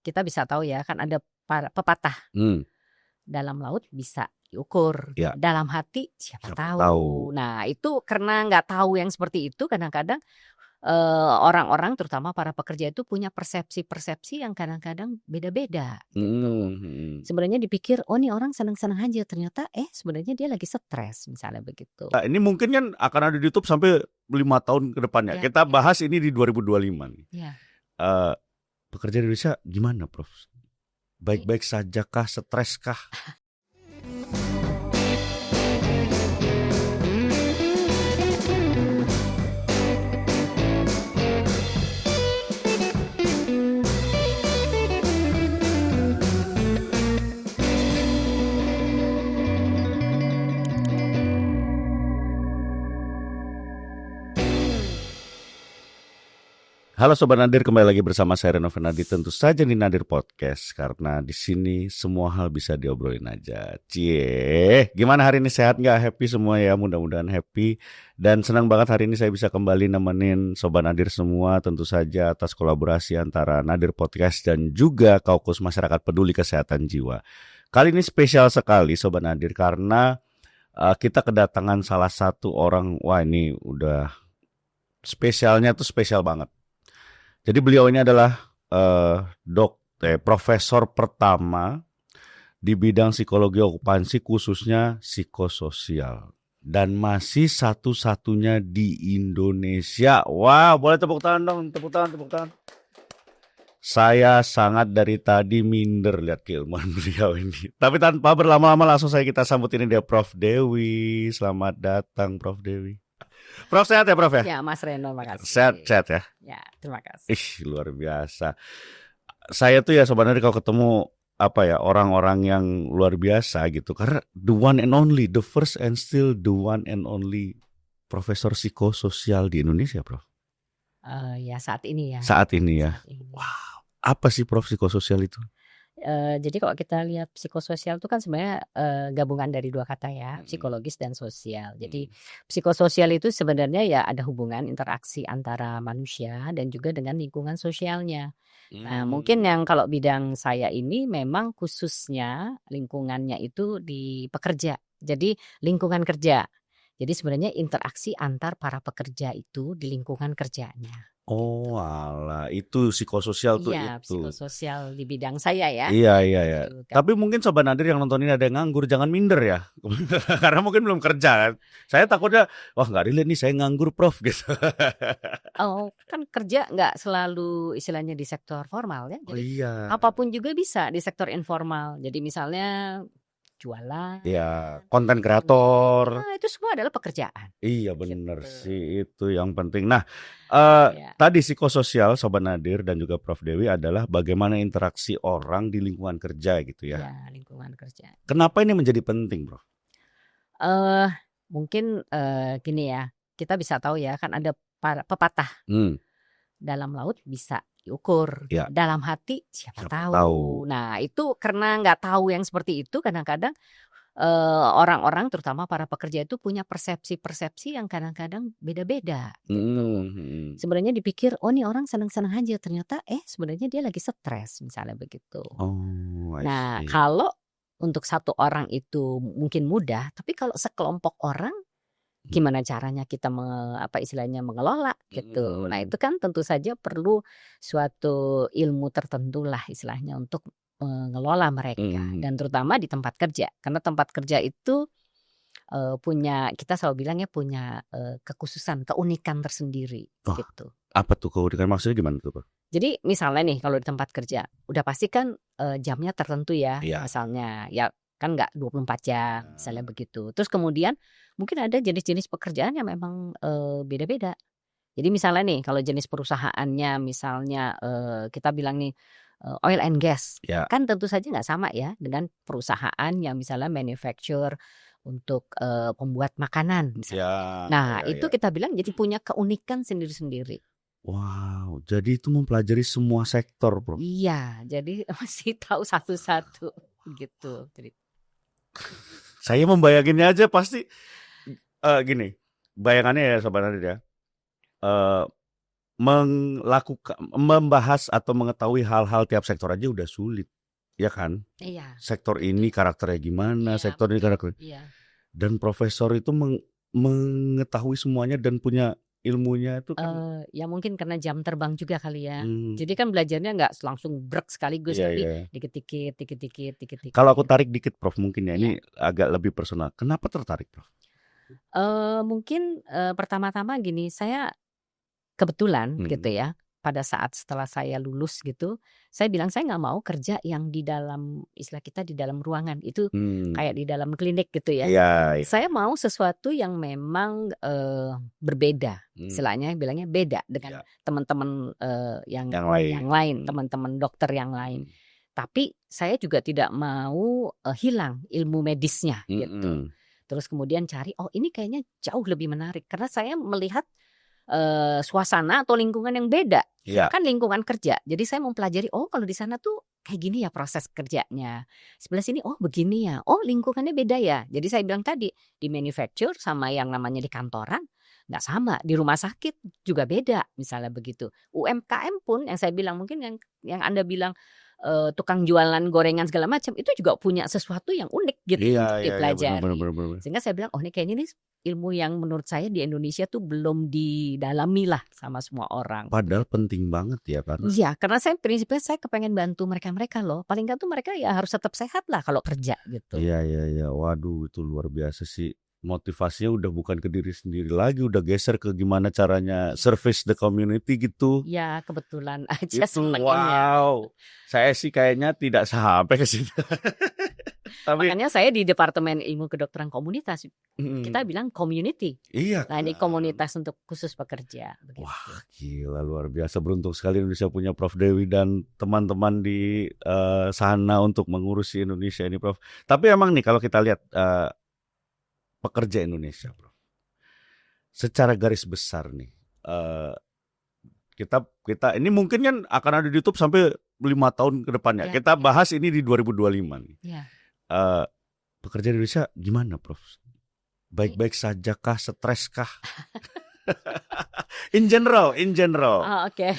kita bisa tahu ya kan ada pepatah dalam laut bisa diukur, Ya. dalam hati siapa tahu. tahu. Nah itu karena nggak tahu yang seperti itu kadang-kadang orang-orang terutama para pekerja itu punya persepsi-persepsi yang kadang-kadang beda-beda. Gitu. Sebenarnya dipikir oh nih orang senang-senang aja, ternyata sebenarnya dia lagi stres misalnya begitu. Nah, ini mungkin kan akan ada di YouTube sampai 5 tahun ke depannya. Ya, Kita bahas ini di 2025 nih. Ya. Pekerja di Indonesia gimana, Prof? Baik-baik saja kah, stres kah? Halo Sobat Nadir, kembali lagi bersama saya Reno Fernandi. Tentu saja di Nadir Podcast, karena di sini semua hal bisa diobrolin aja. Cie, gimana hari ini, sehat nggak? Happy semua ya, mudah-mudahan happy. Dan senang banget hari ini saya bisa kembali nemenin Sobat Nadir semua, tentu saja atas kolaborasi antara Nadir Podcast dan juga Kaukus Masyarakat Peduli Kesehatan Jiwa. Kali ini spesial sekali Sobat Nadir, karena kita kedatangan salah satu orang, wah ini udah spesialnya tuh spesial banget. Jadi beliau ini adalah profesor pertama di bidang psikologi okupansi, khususnya psikososial. Dan masih satu-satunya di Indonesia. Wah, boleh tepuk tangan dong, tepuk tangan. Saya sangat dari tadi minder lihat keilmuan beliau ini. Tapi tanpa berlama-lama langsung kita sambut ini dia Prof. Dewi. Selamat datang Prof. Dewi. Prof, sehat ya Prof ya? Ya Mas Reno, makasih. Sehat ya? Ya, terima kasih. Luar biasa. Saya tuh ya sebenarnya kalau ketemu orang-orang yang luar biasa gitu, karena the one and only, the first and still the one and only profesor psikososial di Indonesia, Prof. Ya saat ini ya. Saat ini ya. Wow, apa sih Prof psikososial itu? Jadi kalau kita lihat psikososial itu kan sebenarnya gabungan dari dua kata ya, psikologis dan sosial. Jadi psikososial itu sebenarnya ya ada hubungan interaksi antara manusia dan juga dengan lingkungan sosialnya. Nah, mungkin yang kalau bidang saya ini memang khususnya lingkungannya itu di pekerja. Jadi lingkungan kerja. Jadi sebenarnya interaksi antar para pekerja itu di lingkungan kerjanya. Oh alah, itu psikososial tuh Iya, itu. psikososial di bidang saya ya. Iya. Gitu, kan. Tapi mungkin Sobat Nadir yang nonton ini ada yang nganggur, jangan minder ya. Karena mungkin belum kerja kan. Saya takutnya, wah nggak relate nih saya nganggur Prof gitu. Oh, kan kerja nggak selalu istilahnya di sektor formal ya. Jadi apapun juga bisa di sektor informal. Jadi misalnya jualan. Ya, konten kreator. Nah, itu semua adalah pekerjaan. Iya benar sih, itu yang penting. Nah, Ya. tadi psikososial Sobat Nadir dan juga Prof. Dewi adalah bagaimana interaksi orang di lingkungan kerja gitu ya. Ya, lingkungan kerja. Kenapa ini menjadi penting, Prof? Mungkin gini ya, kita bisa tahu ya kan ada pepatah dalam laut bisa diukur, Ya. dalam hati siapa tahu. Nah itu karena nggak tahu yang seperti itu kadang-kadang orang-orang terutama para pekerja itu punya persepsi-persepsi yang kadang-kadang beda-beda. Gitu. Sebenarnya dipikir oh nih orang senang-senang aja, ternyata sebenarnya dia lagi stres misalnya begitu. Nah kalau untuk satu orang itu mungkin mudah, tapi kalau sekelompok orang gimana caranya kita istilahnya mengelola gitu. Nah itu kan tentu saja perlu suatu ilmu tertentu lah istilahnya untuk mengelola mereka dan terutama di tempat kerja, karena tempat kerja itu punya, kita selalu bilang ya punya kekhususan, keunikan tersendiri gitu. Apa tuh keunikan, maksudnya gimana tuh Pak? Jadi misalnya nih kalau di tempat kerja udah pasti kan jamnya tertentu ya, misalnya ya kan nggak 24 jam misalnya begitu. Terus kemudian mungkin ada jenis-jenis pekerjaan yang memang beda-beda. Jadi misalnya nih kalau jenis perusahaannya misalnya kita bilang nih oil and gas, kan tentu saja nggak sama ya dengan perusahaan yang misalnya manufacture untuk pembuat makanan misalnya. Itu kita bilang jadi punya keunikan sendiri-sendiri. Wow, jadi itu mempelajari semua sektor, Bro. Iya, jadi mesti tahu satu-satu gitu. Saya membayanginnya aja pasti gini, bayangannya ya Sobat Nadir ya. membahas atau mengetahui hal-hal tiap sektor aja udah sulit, ya kan? Iya. Sektor ini karakternya gimana, Iya, sektor ini karakternya. Iya. Dan profesor itu mengetahui semuanya dan punya ilmunya itu kan. Ya mungkin karena jam terbang juga kali ya. Hmm, Jadi kan belajarnya nggak langsung brek sekaligus, iya, tapi iya. dikit-dikit. Kalau aku tarik dikit Prof, mungkin ya, Iya. ini agak lebih personal. Kenapa tertarik Prof? Mungkin pertama-tama gini, saya kebetulan gitu ya, pada saat setelah saya lulus gitu, saya bilang saya nggak mau kerja yang di dalam, istilah kita di dalam ruangan itu kayak di dalam klinik gitu ya. Iya. Saya mau sesuatu yang memang berbeda, istilahnya bilangnya beda dengan teman-teman yang lain, teman-teman dokter yang lain. Tapi saya juga tidak mau hilang ilmu medisnya gitu. Terus kemudian cari, oh ini kayaknya jauh lebih menarik karena saya melihat suasana atau lingkungan yang beda, kan lingkungan kerja. Jadi saya mempelajari, oh kalau di sana tuh kayak gini ya proses kerjanya. Sebelah sini, oh begini ya, oh lingkungannya beda ya. Jadi saya bilang tadi di manufacture sama yang namanya di kantoran nggak sama, di rumah sakit juga beda, misalnya begitu. UMKM pun yang saya bilang mungkin yang Anda bilang tukang jualan gorengan segala macam itu juga punya sesuatu yang unik gitu untuk dipelajari. Benar. Sehingga saya bilang, oh ini kayaknya nih ilmu yang menurut saya di Indonesia tuh belum didalami lah sama semua orang. Padahal penting banget ya kan? Iya, karena saya prinsipnya saya kepengen bantu mereka loh. Paling nggak tuh mereka ya harus tetap sehat lah kalau kerja gitu. Iya. Waduh, itu luar biasa sih. Motivasinya udah bukan ke diri sendiri lagi, udah geser ke gimana caranya service the community gitu. Ya kebetulan aja Wow, saya sih kayaknya tidak sampai ke situ. Tapi makanya saya di Departemen Ilmu Kedokteran Komunitas, kita bilang community. Iya. Nah ini komunitas untuk khusus pekerja. Begitu. Wah gila, luar biasa. Beruntung sekali Indonesia punya Prof Dewi dan teman-teman di sana untuk mengurusi Indonesia ini Prof. Tapi emang nih kalau kita lihat pekerja Indonesia Prof, secara garis besar nih, kita ini mungkin kan akan ada di YouTube sampai 5 tahun ke depannya. Kita bahas ini di 2025 nih. Pekerja Indonesia gimana Prof? Baik-baik saja kah? Stres kah? In general. Oke.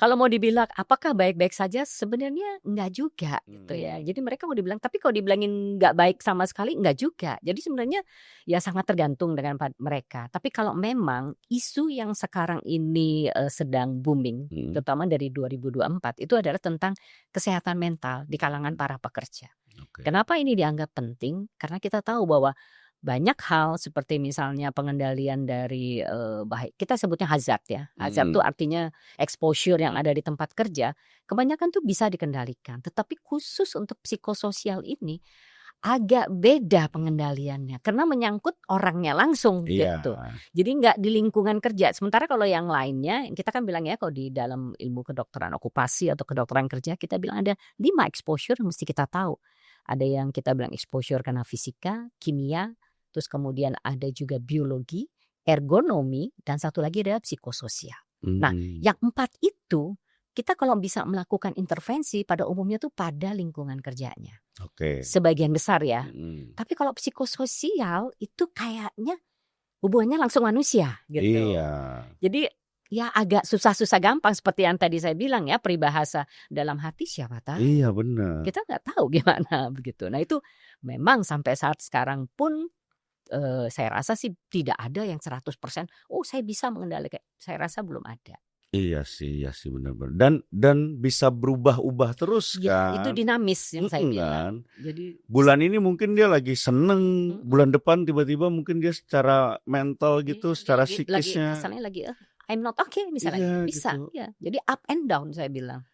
Kalau mau dibilang apakah baik-baik saja, sebenarnya enggak juga gitu ya. Jadi mereka mau dibilang, tapi kalau dibilangin enggak baik sama sekali enggak juga. Jadi sebenarnya ya sangat tergantung dengan mereka. Tapi kalau memang isu yang sekarang ini sedang booming, terutama dari 2024 itu adalah tentang kesehatan mental di kalangan para pekerja. Kenapa ini dianggap penting? Karena kita tahu bahwa banyak hal seperti misalnya pengendalian dari kita sebutnya hazard ya. Hazard itu artinya exposure yang ada di tempat kerja. Kebanyakan tuh bisa dikendalikan. Tetapi khusus untuk psikososial ini agak beda pengendaliannya. Karena menyangkut orangnya langsung gitu. Jadi nggak di lingkungan kerja. Sementara kalau yang lainnya, kita kan bilang ya kalau di dalam ilmu kedokteran okupasi atau kedokteran kerja kita bilang ada 5 exposure yang mesti kita tahu. Ada yang kita bilang exposure karena fisika, kimia, terus kemudian ada juga biologi, ergonomi, dan satu lagi adalah psikososial. Nah, yang 4 itu kita kalau bisa melakukan intervensi pada umumnya tuh pada lingkungan kerjanya. Sebagian besar ya. Tapi kalau psikososial itu kayaknya hubungannya langsung manusia gitu. Jadi ya agak susah-susah gampang seperti yang tadi saya bilang ya, peribahasa dalam hati siapa tahu. Iya benar. Kita nggak tahu gimana begitu. Nah itu memang sampai saat sekarang pun saya rasa sih tidak ada yang 100%. Oh saya bisa mengendalikan. Saya rasa belum ada. Iya sih benar-benar. Dan bisa berubah-ubah terus kan. Itu dinamis yang saya bilang. Jadi bulan ini mungkin dia lagi seneng, bulan depan tiba-tiba mungkin dia secara mental gitu, secara psikisnya. Misalnya lagi I'm not okay misalnya. Bisa gitu. Ya. Jadi up and down saya bilang.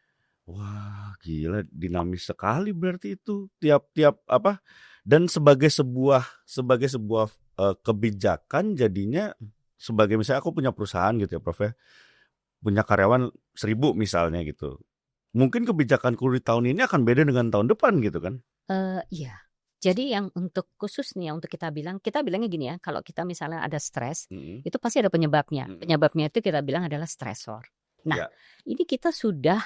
Wah gila, dinamis sekali berarti itu tiap apa. Dan sebagai sebuah kebijakan jadinya, sebagai misalnya aku punya perusahaan gitu ya Prof ya, punya karyawan 1.000 misalnya gitu. Mungkin kebijakanku di tahun ini akan beda dengan tahun depan gitu kan? Iya. Jadi yang untuk khusus nih untuk kita bilangnya gini ya, kalau kita misalnya ada stres, itu pasti ada penyebabnya. Penyebabnya itu kita bilang adalah stresor. Nah, Ya. ini kita sudah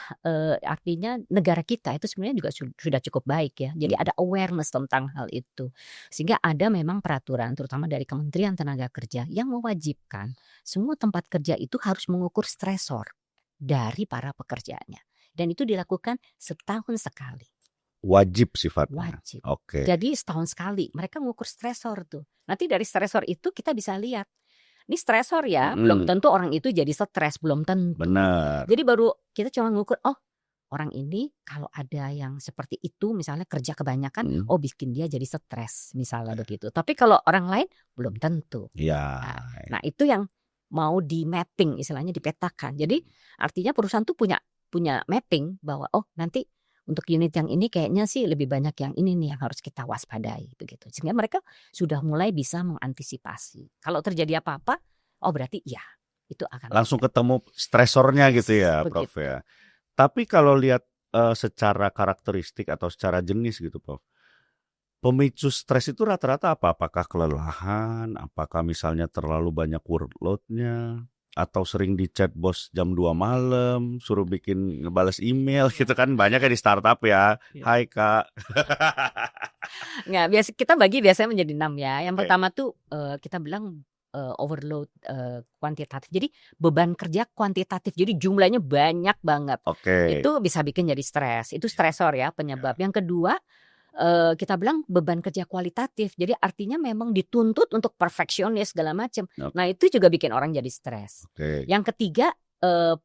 artinya negara kita itu sebenarnya juga sudah cukup baik ya. Jadi ada awareness tentang hal itu. Sehingga ada memang peraturan terutama dari Kementerian Tenaga Kerja yang mewajibkan semua tempat kerja itu harus mengukur stresor dari para pekerjaannya. Dan itu dilakukan setahun sekali. Wajib sifatnya. Wajib. Oke. Jadi setahun sekali mereka mengukur stresor tuh. Nanti dari stresor itu kita bisa lihat. Ini stresor ya, belum tentu orang itu jadi stres, belum tentu. Benar. Jadi baru kita cuma ngukur, oh orang ini kalau ada yang seperti itu misalnya kerja kebanyakan, oh bikin dia jadi stres misalnya begitu. Tapi kalau orang lain belum tentu. Ya. Nah itu yang mau di mapping istilahnya dipetakan. Jadi artinya perusahaan tuh punya mapping bahwa oh nanti untuk unit yang ini kayaknya sih lebih banyak yang ini nih yang harus kita waspadai begitu. Sehingga mereka sudah mulai bisa mengantisipasi. Kalau terjadi apa-apa, oh berarti ya itu akan langsung ketemu stresornya gitu ya, begitu. Prof ya. Tapi kalau lihat secara karakteristik atau secara jenis gitu, Prof. Pemicu stres itu rata-rata apa? Apakah kelelahan? Apakah misalnya terlalu banyak workload-nya? Atau sering di chat bos jam 2 malam, suruh bikin ngebales email gitu kan banyak ya di startup ya. Hai Kak. Nggak, kita bagi biasanya menjadi 6 ya. Yang Oke. pertama tuh kita bilang overload kuantitatif. Jadi beban kerja kuantitatif. Jadi jumlahnya banyak banget. Oke. Itu bisa bikin jadi stres. Itu stresor ya penyebab. Yang kedua kita bilang beban kerja kualitatif. Jadi artinya memang dituntut untuk perfeksionis segala macam. Nah itu juga bikin orang jadi stres. Yang ketiga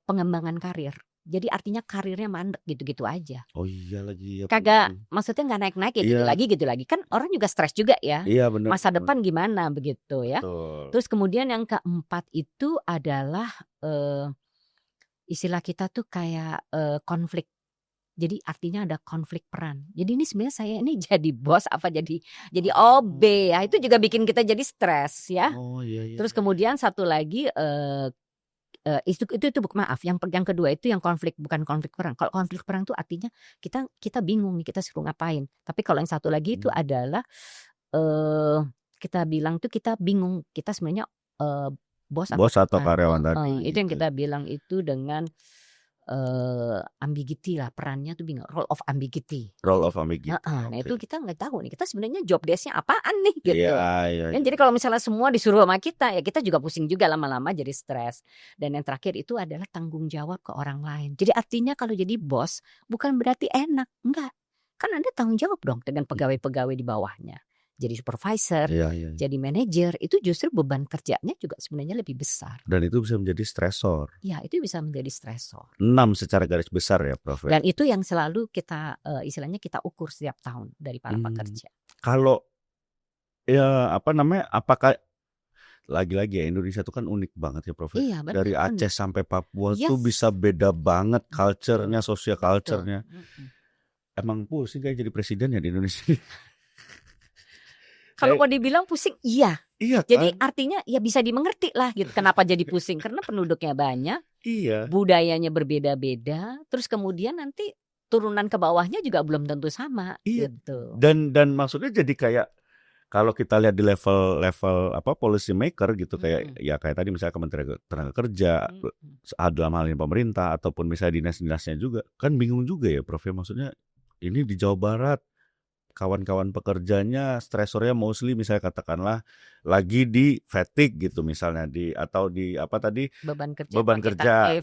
pengembangan karir. Jadi artinya karirnya mandek gitu-gitu aja. Oh iya lagi ya. Kagak, maksudnya nggak naik-naik ya gitu lagi. Kan orang juga stres juga ya. Iya benar. Masa depan gimana begitu ya. Betul. Terus kemudian yang keempat itu adalah istilah kita tuh kayak konflik. Jadi artinya ada konflik peran. Jadi ini sebenarnya saya ini jadi bos apa jadi OB ya. Itu juga bikin kita jadi stres ya. Oh iya. Terus kemudian satu lagi itu maaf. Yang kedua itu yang konflik, bukan konflik perang. Kalau konflik perang itu artinya kita bingung nih kita suruh ngapain. Tapi kalau yang satu lagi itu adalah kita bilang tuh kita bingung. Kita sebenarnya bos atau karyawan tadi. Itu yang kita bilang itu dengan ambiguity lah, perannya tuh bingung, role of ambiguity. Nah itu kita nggak tahu nih, kita sebenarnya job desk-nya apaan nih gitu. Iya. Jadi kalau misalnya semua disuruh sama kita ya kita juga pusing juga lama-lama jadi stres. Dan yang terakhir itu adalah tanggung jawab ke orang lain. Jadi artinya kalau jadi bos bukan berarti enak, enggak. Kan Anda tanggung jawab dong dengan pegawai-pegawai di bawahnya. Jadi supervisor, jadi manajer, itu justru beban kerjanya juga sebenarnya lebih besar. Dan itu bisa menjadi stresor. Ya, itu bisa menjadi stresor. 6 secara garis besar ya, Prof. Dan itu yang selalu kita istilahnya kita ukur setiap tahun dari para pekerja. Kalau ya apakah lagi-lagi ya Indonesia itu kan unik banget ya, Prof. Iya, benar, dari Aceh sampai Papua tuh bisa beda banget culture-nya, social culture-nya. Emang pusing kayak jadi presiden ya di Indonesia. Kalau mau dibilang pusing, iya. Kan? Jadi artinya ya bisa dimengerti lah gitu. Kenapa jadi pusing? Karena penduduknya banyak, budayanya berbeda-beda. Terus kemudian nanti turunan ke bawahnya juga belum tentu sama. Gitu. Dan maksudnya jadi kayak kalau kita lihat di level policy maker gitu kayak kayak tadi misalnya Kementerian Tenaga Kerja, dalam hal ini pemerintah ataupun misalnya dinas-dinasnya juga kan bingung juga ya, Prof. Maksudnya ini di Jawa Barat. Kawan-kawan pekerjanya stresornya mostly misalnya katakanlah lagi di fatigue gitu misalnya atau di beban kerja.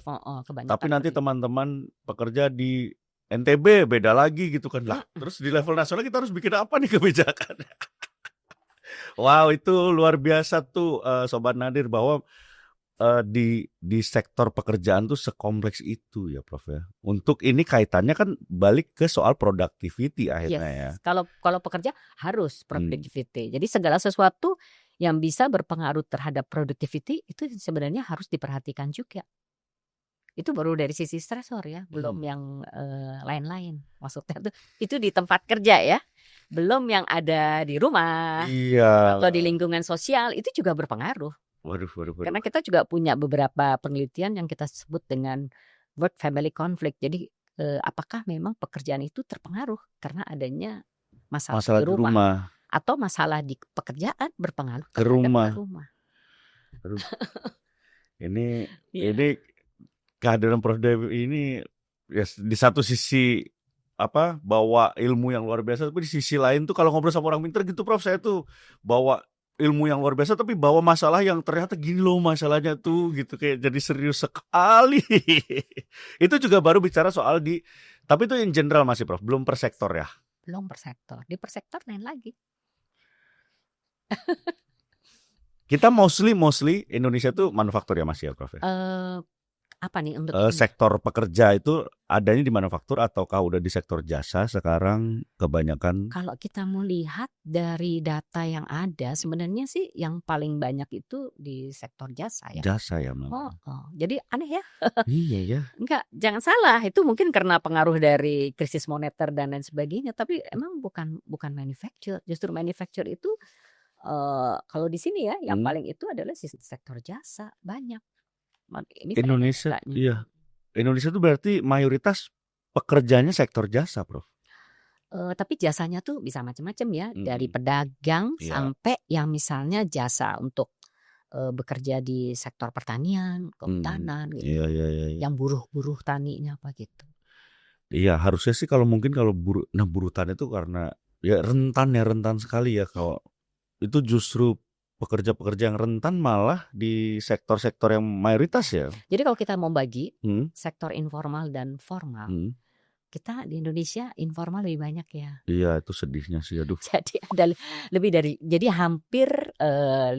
Tapi nanti teman-teman pekerja di NTB beda lagi gitu kan lah. Terus di level nasional kita harus bikin apa nih kebijakan? Wow, itu luar biasa tuh Sobat Nadir bahwa di sektor pekerjaan tuh sekompleks itu ya, Prof ya. Untuk ini kaitannya kan balik ke soal productivity akhirnya ya. Kalau pekerja harus productivity. Jadi segala sesuatu yang bisa berpengaruh terhadap productivity itu sebenarnya harus diperhatikan juga. Itu baru dari sisi stresor ya, belum yang lain-lain. Maksudnya itu di tempat kerja ya. Belum yang ada di rumah. Iya. Atau di lingkungan sosial itu juga berpengaruh. Waduh. Karena kita juga punya beberapa penelitian yang kita sebut dengan work family conflict. Jadi apakah memang pekerjaan itu terpengaruh karena adanya masalah di rumah atau masalah di pekerjaan berpengaruh ke rumah. rumah. Ini kehadiran Prof Dewi ini ya di satu sisi bawa ilmu yang luar biasa, tapi di sisi lain tuh kalau ngobrol sama orang pintar gitu Prof, saya tuh bawa ilmu yang luar biasa tapi bawa masalah yang ternyata gini loh masalahnya tuh gitu, kayak jadi serius sekali. Itu juga baru bicara soal tapi itu in general masih Prof, belum per sektor ya. Belum per sektor. Di per sektor lain lagi. Kita mostly Indonesia tuh manufaktur ya masih ya Prof ya? Apa nih untuk sektor pekerja itu adanya di manufaktur ataukah udah di sektor jasa sekarang kebanyakan? Kalau kita mau lihat dari data yang ada, sebenarnya sih yang paling banyak itu di sektor jasa ya. Jasa ya memang. Jadi aneh ya. Iya ya. Enggak, jangan salah. Itu mungkin karena pengaruh dari krisis moneter dan lain sebagainya. Tapi emang bukan manufacture. Justru manufacture itu kalau di sini ya, yang paling itu adalah sektor jasa banyak. Ini Indonesia, iya. Indonesia tuh berarti mayoritas pekerjaannya sektor jasa, Prof. Tapi jasanya tuh bisa macam-macam ya, dari pedagang sampai yang misalnya jasa untuk bekerja di sektor pertanian, kehutanan gitu. Iya. Yang buruh taninya apa gitu. Iya, harusnya sih kalau mungkin kalau buruh tani itu karena ya rentan sekali ya, kalau itu justru pekerja-pekerja yang rentan malah di sektor-sektor yang mayoritas ya. Jadi kalau kita mau bagi sektor informal dan formal, kita di Indonesia informal lebih banyak ya. Iya, itu sedihnya sih, aduh. Jadi ada jadi hampir 58%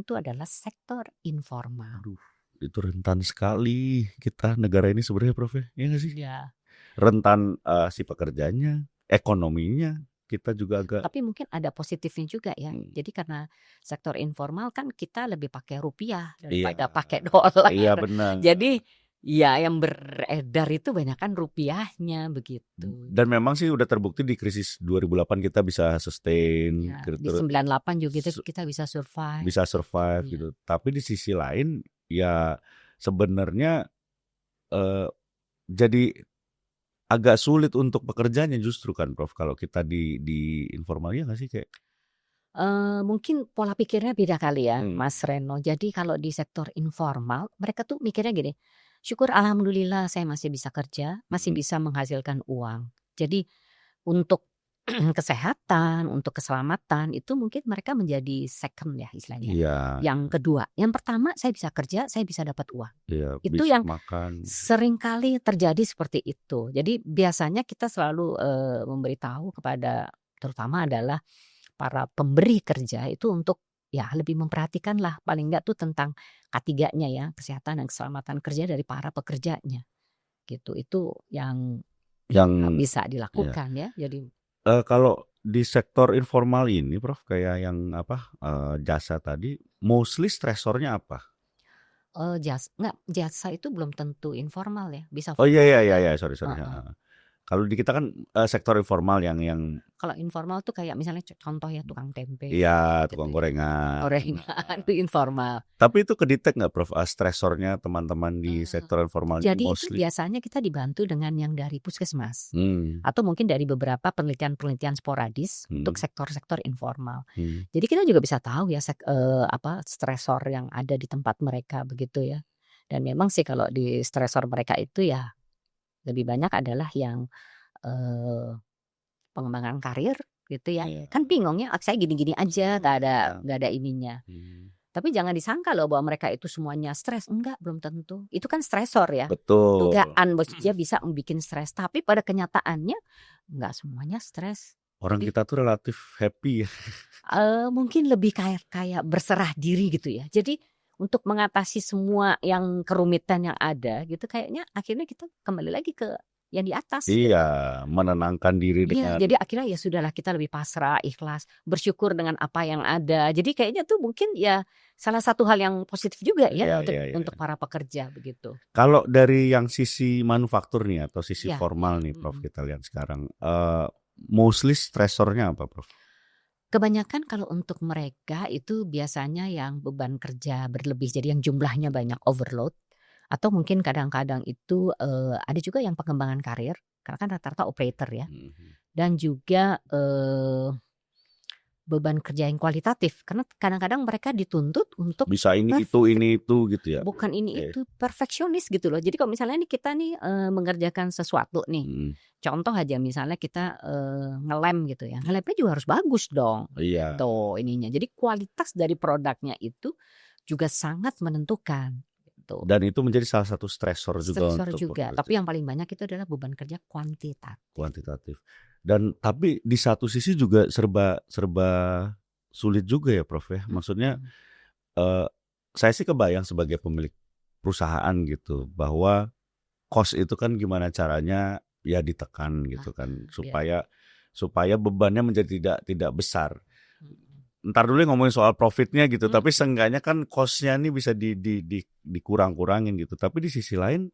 itu adalah sektor informal. Aduh, itu rentan sekali kita negara ini sebenarnya Prof ya, iya nggak sih? Iya. Rentan si pekerjanya, ekonominya. Kita juga agak. Tapi mungkin ada positifnya juga ya. Jadi karena sektor informal kan kita lebih pakai rupiah daripada pakai dolar. Iya benar. Jadi ya yang beredar itu banyakkan rupiahnya begitu. Dan memang sih udah terbukti di krisis 2008 kita bisa sustain. Ya, di 98 juga kita bisa survive. Bisa survive gitu. Tapi di sisi lain ya sebenarnya jadi agak sulit untuk pekerjaannya justru kan Prof, kalau kita di informalnya nggak sih kayak? Mungkin pola pikirnya beda kali ya Mas Reno. Jadi kalau di sektor informal mereka tuh mikirnya gini, syukur alhamdulillah saya masih bisa kerja, masih bisa menghasilkan uang. Jadi untuk kesehatan, untuk keselamatan itu mungkin mereka menjadi second ya istilahnya. Iya. Yang kedua, yang pertama saya bisa kerja, saya bisa dapat uang. Iya, itu yang seringkali terjadi seperti itu. Jadi biasanya kita selalu memberitahu kepada terutama adalah para pemberi kerja itu untuk ya lebih memperhatikan lah paling enggak tuh tentang K3-nya ya, kesehatan dan keselamatan kerja dari para pekerjanya. Gitu. Itu yang bisa dilakukan ya. Jadi kalau di sektor informal ini Prof, kayak yang jasa tadi, mostly stresornya apa? Jasa itu belum tentu informal ya, bisa. Oh iya, sorry. Kalau di kita kan sektor informal yang kalau informal tuh kayak misalnya contoh ya tukang tempe. Iya, tukang gorengan. Itu informal. Tapi itu kedetek nggak Prof stresornya teman-teman di sektor informal? Jadi itu biasanya kita dibantu dengan yang dari puskesmas atau mungkin dari beberapa penelitian sporadis untuk sektor-sektor informal. Jadi kita juga bisa tahu ya stresor yang ada di tempat mereka begitu ya. Dan memang sih kalau di stresor mereka itu ya lebih banyak adalah yang pengembangan karir gitu ya. Kan bingung ya, saya gini-gini aja nggak ada ininya. Tapi jangan disangka loh bahwa mereka itu semuanya stres. Enggak, belum tentu. Itu kan stresor ya. Betul. Dugaan dia bisa bikin stres, tapi pada kenyataannya enggak semuanya stres. Orang kita tuh relatif happy ya. Mungkin lebih kayak berserah diri gitu ya. Jadi untuk mengatasi semua yang kerumitan yang ada gitu, kayaknya akhirnya kita kembali lagi ke yang di atas. Iya, menenangkan diri dengan. Jadi akhirnya ya sudahlah, kita lebih pasrah, ikhlas, bersyukur dengan apa yang ada. Jadi kayaknya tuh mungkin ya salah satu hal yang positif juga ya untuk para pekerja begitu. Kalau dari yang sisi manufaktur nih atau sisi formal nih Prof, kita lihat sekarang mostly stresornya apa Prof? Kebanyakan kalau untuk mereka itu biasanya yang beban kerja berlebih, jadi yang jumlahnya banyak, overload. Atau mungkin kadang-kadang itu ada juga yang pengembangan karir, karena kan rata-rata operator ya. Dan juga beban kerja yang kualitatif, karena kadang-kadang mereka dituntut untuk Bisa ini itu gitu ya. bukan ini itu, perfeksionis gitu loh. Jadi kalau misalnya nih kita nih mengerjakan sesuatu nih, contoh aja misalnya kita ngelem gitu ya, ngelemnya juga harus bagus dong. Iya. Tuh ininya. Jadi kualitas dari produknya itu juga sangat menentukan. Gitu. Dan itu menjadi salah satu stresor juga Stresor untuk juga. pekerja. Tapi yang paling banyak itu adalah beban kerja kuantitatif. Dan tapi di satu sisi juga serba sulit juga ya Prof ya. Maksudnya saya sih kebayang sebagai pemilik perusahaan gitu bahwa cost itu kan gimana caranya ya ditekan gitu kan supaya bebannya menjadi tidak besar. Ntar dulu ngomongin soal profitnya gitu, tapi seenggaknya kan cost-nya nih bisa dikurang-kurangin gitu. Tapi di sisi lain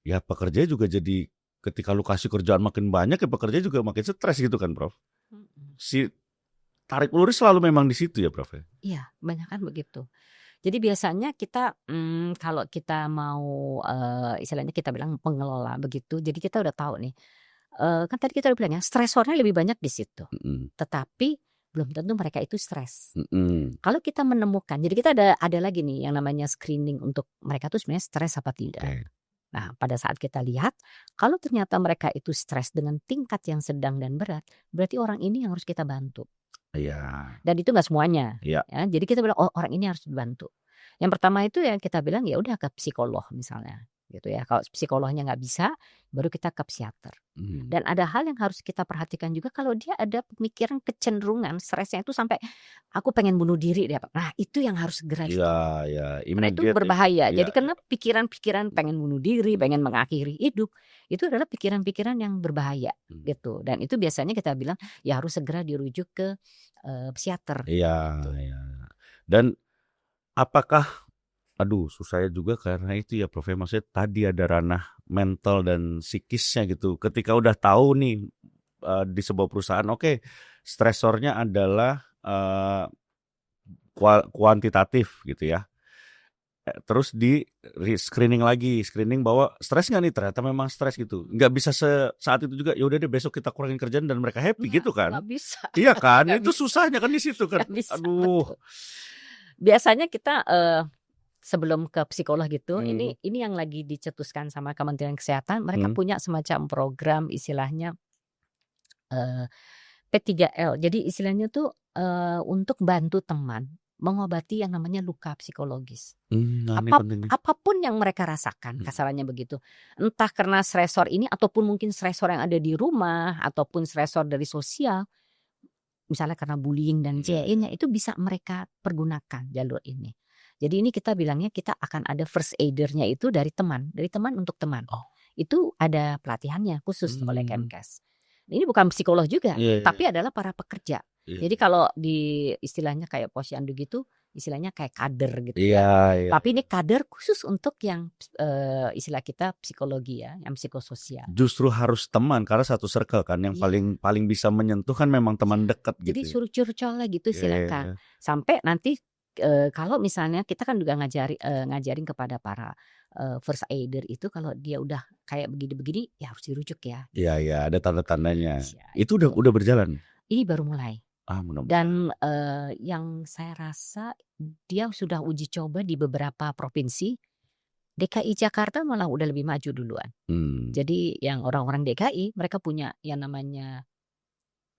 ya pekerja juga jadi ketika lu kasih kerjaan makin banyak ya pekerja juga makin stres gitu kan Prof. Si tarik ulur selalu memang di situ ya Prof. Iya, banyak kan begitu. Jadi biasanya kita kalau kita mau istilahnya kita bilang pengelola begitu, jadi kita udah tahu nih, kan tadi kita udah bilang ya stresornya lebih banyak di situ. Tetapi belum tentu mereka itu stres. Kalau kita menemukan, jadi kita ada lagi nih yang namanya screening untuk mereka tuh sebenarnya stres apa tidak. Nah, pada saat kita lihat, kalau ternyata mereka itu stres dengan tingkat yang sedang dan berat, berarti orang ini yang harus kita bantu. Iya. Dan itu nggak semuanya. Iya. Ya, jadi kita bilang, oh orang ini harus dibantu. Yang pertama itu yang kita bilang ya udah ke psikolog misalnya, gitu ya. Kalau psikolognya nggak bisa, baru kita ke psikiater. Dan ada hal yang harus kita perhatikan juga kalau dia ada pemikiran kecenderungan stresnya itu sampai aku pengen bunuh diri deh. Nah itu yang harus segera Iya. karena itu berbahaya. Jadi karena pikiran-pikiran pengen bunuh diri, pengen mengakhiri hidup, itu adalah pikiran-pikiran yang berbahaya gitu. Dan itu biasanya kita bilang ya harus segera dirujuk ke psikiater. Iya. Dan apakah susah juga karena itu ya Prof. Maksudnya tadi ada ranah mental dan psikisnya gitu. Ketika udah tahu nih di sebuah perusahaan, oke, stresornya adalah kuantitatif gitu ya. Terus di screening bahwa stres nggak nih, ternyata memang stres gitu. Nggak bisa saat itu juga ya udah deh besok kita kurangin kerjaan dan mereka happy gitu kan. Nggak bisa. Iya kan, Nggak itu bisa. susahnya kan di situ kan. Bisa, Aduh. betul. Biasanya kita sebelum ke psikolog gitu, ini yang lagi dicetuskan sama Kementerian Kesehatan, mereka punya semacam program istilahnya P3L. Jadi istilahnya tuh untuk bantu teman mengobati yang namanya luka psikologis. Apapun yang mereka rasakan, kasarannya begitu. Entah karena stresor ini ataupun mungkin stresor yang ada di rumah ataupun stresor dari sosial. Misalnya karena bullying dan sebagainya, itu bisa mereka pergunakan jalur ini. Jadi ini kita bilangnya kita akan ada first aider-nya itu dari teman untuk teman. Itu ada pelatihannya khusus oleh Kemkes. Ini bukan psikolog juga, tapi adalah para pekerja. Jadi kalau di istilahnya kayak posyandu gitu, istilahnya kayak kader gitu ya. Tapi ini kader khusus untuk yang istilah kita psikologi ya, yang psikososial. Justru harus teman karena satu circle kan yang paling bisa menyentuh kan memang teman dekat gitu. Jadi suruh curcol lah gitu silakan. Sampai nanti kalau misalnya kita kan juga ngajarin kepada para first aider itu kalau dia udah kayak begini-begini ya harus dirujuk ya. Iya, ada tanda-tandanya. Itu udah berjalan. Ini baru mulai. Mudah-mudahan. Dan yang saya rasa dia sudah uji coba di beberapa provinsi. DKI Jakarta malah udah lebih maju duluan. Jadi yang orang-orang DKI mereka punya yang namanya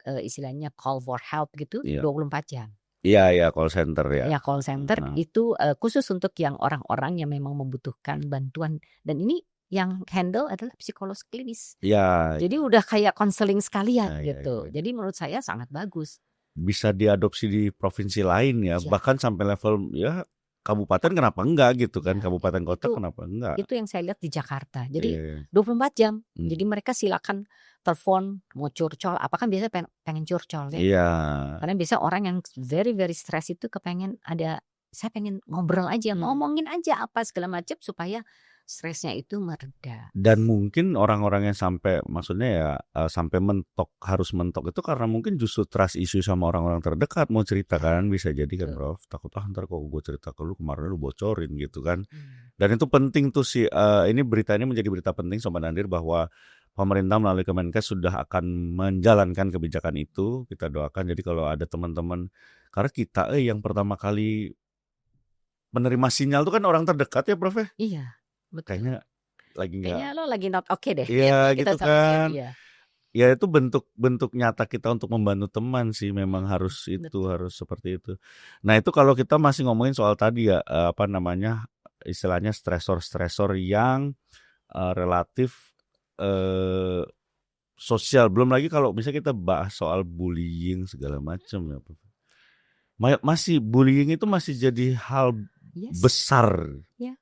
istilahnya call for help gitu 24 jam. Iya, call center ya. Ya, call center itu khusus untuk yang orang-orang yang memang membutuhkan bantuan. Dan ini yang handle adalah psikolog klinis. Iya. Jadi udah kayak konseling sekalian gitu. Jadi menurut saya sangat bagus. Bisa diadopsi di provinsi lain ya. Bahkan sampai level ya kabupaten kenapa enggak gitu kan. Kabupaten kota kenapa enggak. Itu yang saya lihat di Jakarta. Jadi 24 jam. Jadi mereka silakan telepon mau curcol. Apa kan biasanya pengen curcol ya. Iya. Karena biasa orang yang very very stress itu kepengen saya pengen ngobrol aja, ngomongin aja apa segala macam supaya stresnya itu mereda. Dan mungkin orang-orang yang sampai maksudnya ya sampai harus mentok itu karena mungkin justru trust issue sama orang-orang terdekat mau cerita kan bisa jadi kan Prof. Takut ntar kok gue cerita ke lu kemarin lu bocorin gitu kan. Dan itu penting tuh sih ini berita ini menjadi berita penting Sobat Nandir bahwa pemerintah melalui Kemenkes sudah akan menjalankan kebijakan itu. Kita doakan. Jadi kalau ada teman-teman, karena kita yang pertama kali menerima sinyal itu kan orang terdekat ya, Prof. Iya, betul. Kayaknya lagi nggak. Kayaknya lo lagi not oke deh. Iya Kita gitu sama dia. kan. Iya. Ya itu bentuk nyata kita untuk membantu teman sih, memang harus itu, Betul. harus seperti itu. Nah itu kalau kita masih ngomongin soal tadi ya, apa namanya, istilahnya stresor-stresor yang relatif sosial. Belum lagi kalau misalnya kita bahas soal bullying segala macam ya. Masih bullying itu masih jadi hal besar. Ya.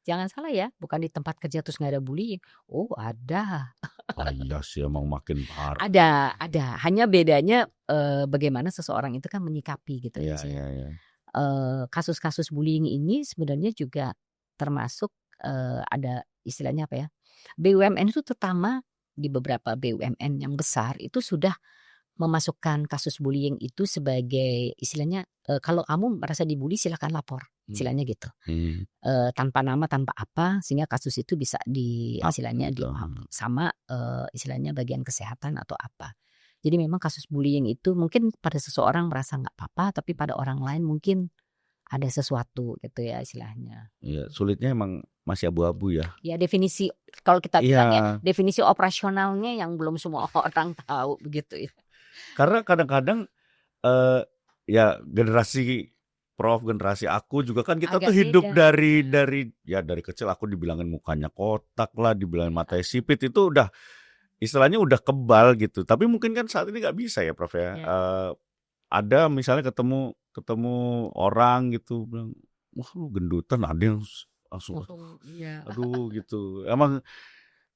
Jangan salah ya, bukan di tempat kerja terus nggak ada bullying. Oh ada. Iya sih emang makin parah. Ada. Hanya bedanya bagaimana seseorang itu kan menyikapi gitu Iya. Kasus-kasus bullying ini sebenarnya juga termasuk ada istilahnya apa ya? BUMN itu terutama di beberapa BUMN yang besar itu sudah memasukkan kasus bullying itu sebagai istilahnya kalau kamu merasa dibully silakan lapor, istilahnya gitu. Tanpa nama tanpa apa sehingga kasus itu bisa istilahnya sama istilahnya bagian kesehatan atau apa. Jadi memang kasus bullying itu mungkin pada seseorang merasa nggak apa-apa, tapi pada orang lain mungkin ada sesuatu gitu ya istilahnya. Iya, sulitnya emang masih abu-abu ya. Ya definisi kalau kita bilang ya definisi operasionalnya yang belum semua orang tahu begitu ya. Karena kadang-kadang ya generasi Prof, generasi aku juga kan kita tuh hidup dari kecil aku dibilangin mukanya kotak lah, dibilangin matanya sipit, itu udah istilahnya udah kebal gitu. Tapi mungkin kan saat ini nggak bisa ya Prof ya. Ada misalnya ketemu orang gitu bilang, wah lu gendutan, ada yang langsung aduh gitu. Emang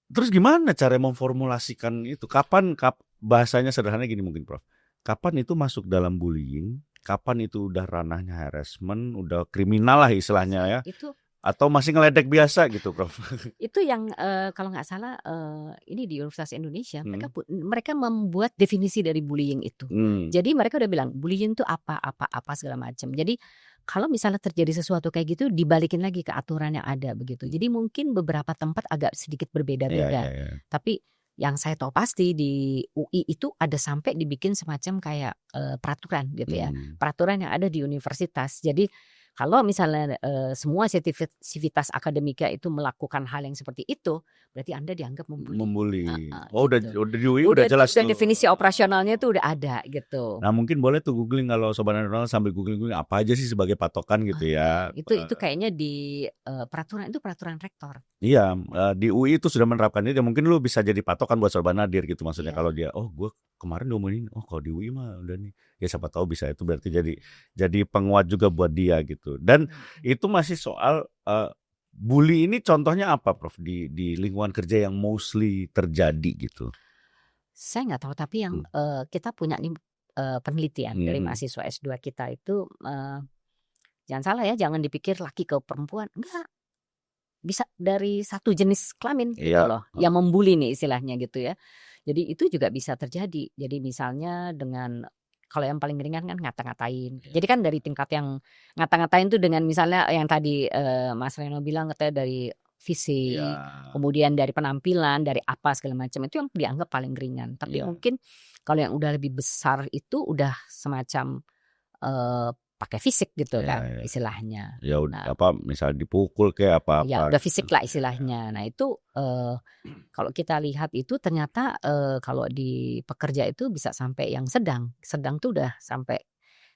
terus gimana cara memformulasikan itu? Kapan bahasanya sederhana gini mungkin Prof. Kapan itu masuk dalam bullying? Kapan itu udah ranahnya harassment, udah kriminal lah istilahnya ya? Itu atau masih ngeledek biasa gitu, Prof? Itu yang kalau nggak salah ini di Universitas Indonesia mereka membuat definisi dari bullying itu. Jadi mereka udah bilang bullying itu apa segala macam. Jadi kalau misalnya terjadi sesuatu kayak gitu dibalikin lagi ke aturan yang ada begitu. Jadi mungkin beberapa tempat agak sedikit berbeda-beda. Tapi yang saya tahu pasti di UI itu ada sampai dibikin semacam kayak peraturan gitu ya. Peraturan yang ada di universitas. Jadi kalau misalnya semua sivitas akademika itu melakukan hal yang seperti itu, berarti Anda dianggap membuli. Udah di UI udah jelas tuh. Definisi operasionalnya itu udah ada gitu. Nah mungkin boleh tuh googling kalau Sobat Nasional sambil googling apa aja sih sebagai patokan gitu ya. Itu kayaknya di peraturan itu peraturan rektor. Iya, di UI itu sudah menerapkan itu. Mungkin lu bisa jadi patokan buat Sobat Nadir gitu maksudnya. Kalau dia, gue kemarin ngomongin, kalau di UI mah udah nih. Ya siapa tahu bisa itu berarti jadi penguat juga buat dia gitu. Dan itu masih soal bully ini contohnya apa Prof di lingkungan kerja yang mostly terjadi gitu? Saya nggak tahu tapi yang kita punya nih penelitian dari mahasiswa S2 kita itu jangan salah ya, jangan dipikir laki ke perempuan, enggak. Bisa dari satu jenis kelamin gitu loh, yang membuli nih istilahnya gitu ya. Jadi itu juga bisa terjadi. Jadi misalnya dengan kalau yang paling ringan kan ngata-ngatain. Jadi kan dari tingkat yang ngata-ngatain tuh dengan misalnya yang tadi Mas Reno bilang katanya dari fisik, kemudian dari penampilan, dari apa segala macam itu yang dianggap paling ringan. Tapi mungkin kalau yang udah lebih besar itu udah semacam pakai fisik gitu kan istilahnya. Ya udah misalnya dipukul kayak apa-apa. Ya udah fisik lah istilahnya. Nah itu kalau kita lihat itu ternyata kalau di pekerja itu bisa sampai yang sedang tuh udah sampai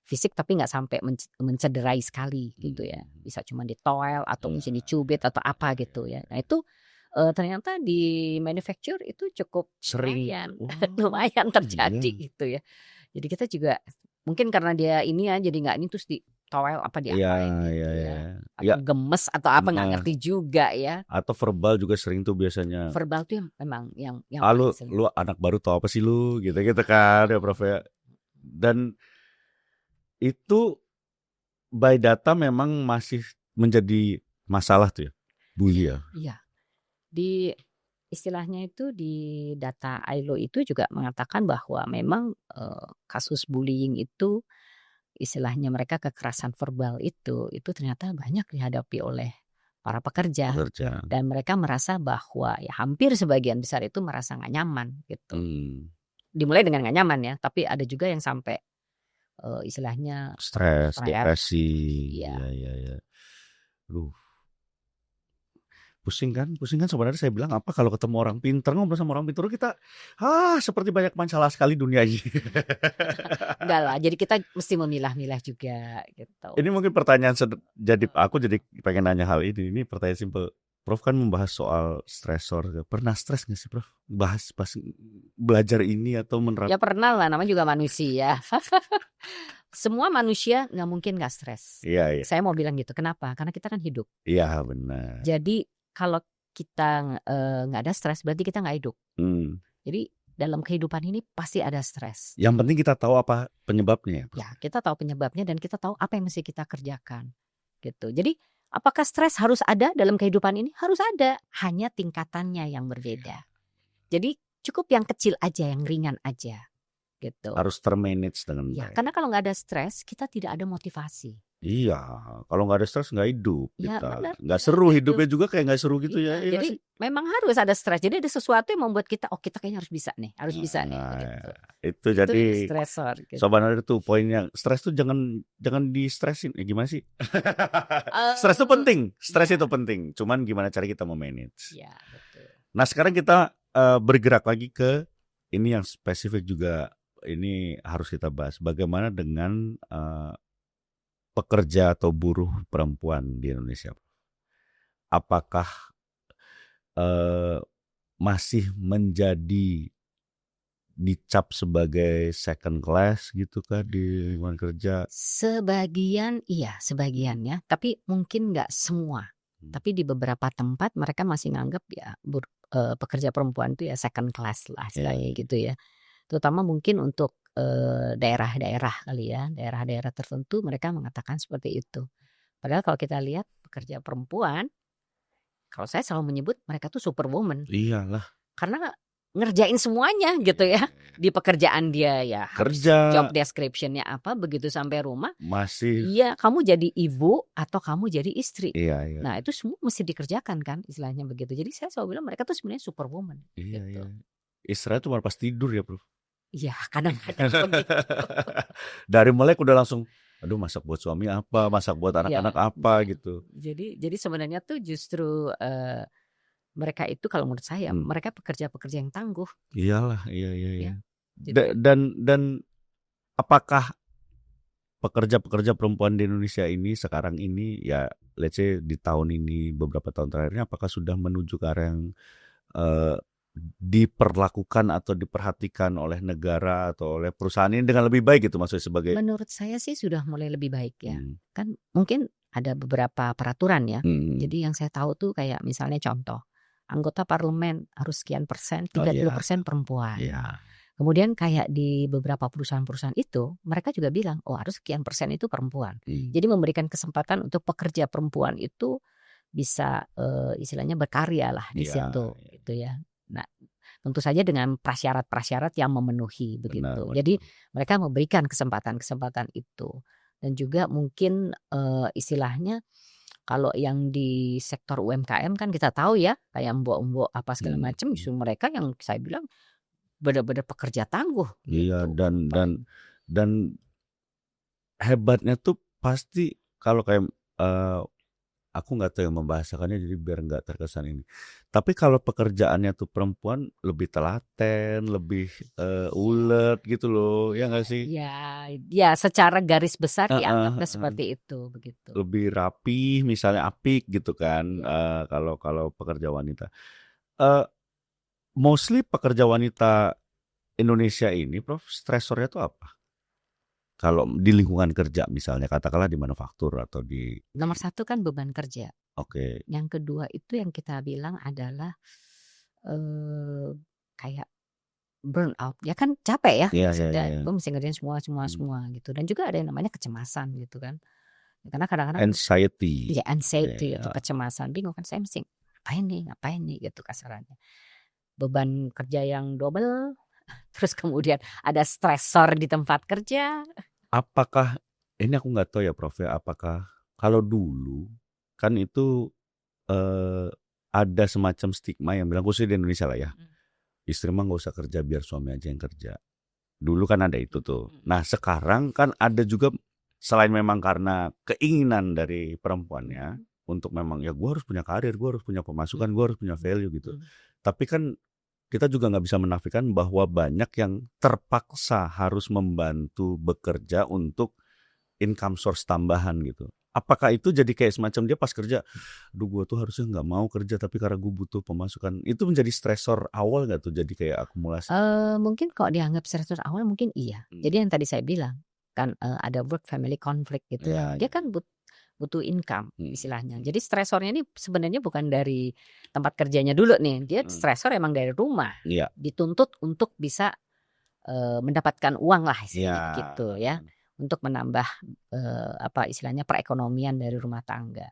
fisik tapi nggak sampai mencederai sekali gitu ya. Bisa cuma ditoel atau mungkin dicubit atau apa gitu ya. Nah itu ternyata di manufacture itu cukup sering lumayan terjadi gitu ya. Jadi kita juga mungkin karena dia ini ya jadi nggak ini terus ditowel apa diapain gitu ya. Atau gemes atau apa nggak ngerti juga ya. Atau verbal juga sering tuh biasanya. Verbal tuh memang yang lu anak baru tau apa sih lu gitu kan ya Prof ya. Dan itu by data memang masih menjadi masalah tuh ya, bully ya. Iya. Di istilahnya itu di data ILO itu juga mengatakan bahwa memang kasus bullying itu istilahnya mereka kekerasan verbal itu ternyata banyak dihadapi oleh para pekerja. Dan mereka merasa bahwa ya hampir sebagian besar itu merasa nggak nyaman gitu. Dimulai dengan nggak nyaman ya, tapi ada juga yang sampai istilahnya stres, depresi. Iya. Ya. Pusing kan sebenarnya. Saya bilang apa kalau ketemu orang pintar, ngobrol sama orang pintar kita seperti banyak masalah sekali dunia ini. Enggak lah, jadi kita mesti memilah-milah juga gitu. Ini mungkin pertanyaan jadi aku jadi pengen nanya hal ini. Ini pertanyaan simpel. Prof kan membahas soal stresor. Pernah stres nggak sih Prof? Bahas pas belajar ini atau menerapkan? Ya pernah lah, namanya juga manusia. Semua manusia nggak mungkin nggak stres. Iya. Saya mau bilang gitu. Kenapa? Karena kita kan hidup. Iya benar. Jadi kalau kita nggak ada stres, berarti kita nggak hidup. Jadi dalam kehidupan ini pasti ada stres. Yang penting kita tahu apa penyebabnya. Ya, kita tahu penyebabnya dan kita tahu apa yang mesti kita kerjakan. Gitu. Jadi apakah stres harus ada dalam kehidupan ini? Harus ada, hanya tingkatannya yang berbeda. Jadi cukup yang kecil aja, yang ringan aja. Gitu. Harus termanage dengan baik. Karena kalau nggak ada stres, kita tidak ada motivasi. Iya, kalau nggak ada stres nggak hidup ya, kita, nggak seru hidupnya juga kayak nggak seru gitu ya. Jadi memang harus ada stres. Jadi ada sesuatu yang membuat kita, kita kayaknya harus bisa nih, bisa nih. Gitu. Itu jadi stresor. Gitu. Sebenarnya tuh poinnya, stres tuh jangan distresin. Gimana sih? Stres itu penting, itu penting. Cuman gimana cara kita memanage? Ya, betul. Nah sekarang kita bergerak lagi ke ini yang spesifik juga. Ini harus kita bahas. Bagaimana dengan pekerja atau buruh perempuan di Indonesia? Apakah masih menjadi dicap sebagai second class gitu kah di lingkungan kerja? Sebagian iya, sebagian ya. Tapi mungkin nggak semua. Tapi di beberapa tempat mereka masih nganggap ya pekerja perempuan itu ya second class lah istilahnya gitu ya. Terutama mungkin untuk daerah-daerah kali ya, daerah-daerah tertentu mereka mengatakan seperti itu. Padahal kalau kita lihat pekerja perempuan, kalau saya selalu menyebut mereka tuh superwoman. Iyalah. Karena ngerjain semuanya gitu ya. Di pekerjaan dia ya kerja, job description-nya apa, begitu sampai rumah masih. Iya, kamu jadi ibu atau kamu jadi istri. Iya. Nah itu semua mesti dikerjakan kan istilahnya begitu. Jadi saya selalu bilang mereka tuh sebenarnya superwoman. Iya, gitu. Istirahat cuma pas tidur ya Bro. Iya kadang-kadang begitu. Dari melek udah langsung aduh masak buat suami apa, masak buat anak-anak apa gitu. Jadi sebenarnya tuh justru mereka itu kalau menurut saya mereka pekerja-pekerja yang tangguh. Iyalah, iya. Dan apakah pekerja-pekerja perempuan di Indonesia ini sekarang ini ya let's say di tahun ini beberapa tahun terakhirnya apakah sudah menuju ke arah yang diperlakukan atau diperhatikan oleh negara atau oleh perusahaan ini dengan lebih baik gitu maksudnya sebagai? Menurut saya sih sudah mulai lebih baik ya. Kan mungkin ada beberapa peraturan ya. Jadi yang saya tahu tuh kayak misalnya contoh anggota parlemen harus sekian persen, 30% perempuan. Iya. Kemudian kayak di beberapa perusahaan-perusahaan itu mereka juga bilang harus sekian persen itu perempuan. Jadi memberikan kesempatan untuk pekerja perempuan itu bisa istilahnya berkarya lah di situ gitu ya. Nah, tentu saja dengan prasyarat-prasyarat yang memenuhi begitu. Jadi mereka memberikan kesempatan-kesempatan itu. Dan juga mungkin istilahnya kalau yang di sektor UMKM kan kita tahu ya kayak mbok-mbok apa segala macam, justru mereka yang saya bilang benar-benar pekerja tangguh. Iya gitu. Dan hebatnya tuh pasti kalau kayak aku nggak tahu yang membahasakannya jadi biar nggak terkesan ini. Tapi kalau pekerjaannya tuh perempuan lebih telaten, lebih ulet gitu loh, ya nggak sih? Ya secara garis besar dianggapnya seperti itu begitu. Lebih rapi, misalnya apik gitu kan. Kalau pekerja wanita, mostly pekerja wanita Indonesia ini, Prof, stresornya tuh apa? Kalau di lingkungan kerja misalnya katakanlah di manufaktur atau di nomor satu kan beban kerja. Oke. Yang kedua itu yang kita bilang adalah kayak burnout. Ya kan capek ya. Iya. Gue mesti ngerjain semua gitu. Dan juga ada yang namanya kecemasan gitu kan. Karena kadang-kadang anxiety. Ya anxiety atau kecemasan. Bingung kan saya mesti ngapain nih gitu kasarannya. Beban kerja yang double. Terus kemudian ada stresor di tempat kerja. Apakah ini aku nggak tahu ya Prof ya, apakah kalau dulu kan itu ada semacam stigma yang bilang, khususnya di Indonesia lah ya, istri mah nggak usah kerja biar suami aja yang kerja. Dulu kan ada itu tuh. Nah sekarang kan ada juga, selain memang karena keinginan dari perempuannya untuk memang ya gue harus punya karir, gue harus punya pemasukan, gue harus punya value gitu. Tapi kan kita juga nggak bisa menafikan bahwa banyak yang terpaksa harus membantu bekerja untuk income source tambahan gitu. Apakah itu jadi kayak semacam dia pas kerja, aduh gue tuh harusnya nggak mau kerja tapi karena gue butuh pemasukan. Itu menjadi stresor awal nggak tuh, jadi kayak akumulasi? Mungkin kalau dianggap stresor awal mungkin iya. Jadi yang tadi saya bilang kan ada work family conflict gitu. Dia kan butuh income istilahnya. Jadi stresornya ini sebenarnya bukan dari tempat kerjanya dulu nih. Dia stresor emang dari rumah. Dituntut untuk bisa mendapatkan uang lah istilahnya gitu ya. Untuk menambah apa istilahnya perekonomian dari rumah tangga.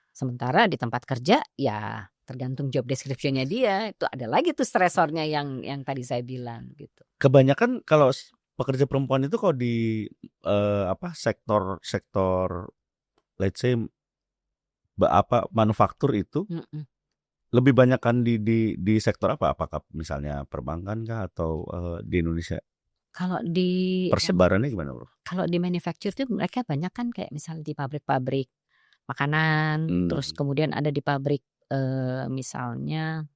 Sementara di tempat kerja ya tergantung job description-nya dia, itu ada lagi tuh stresornya yang tadi saya bilang gitu. Kebanyakan kalau pekerja perempuan itu kalau di sektor let's say manufaktur itu lebih banyak kan di sektor apa? Apakah misalnya perbankan kah atau di Indonesia? Kalau di persebarannya gimana, Bro? Kalau di manufacture itu mereka banyak kan kayak misalnya di pabrik-pabrik makanan, terus kemudian ada di pabrik misalnya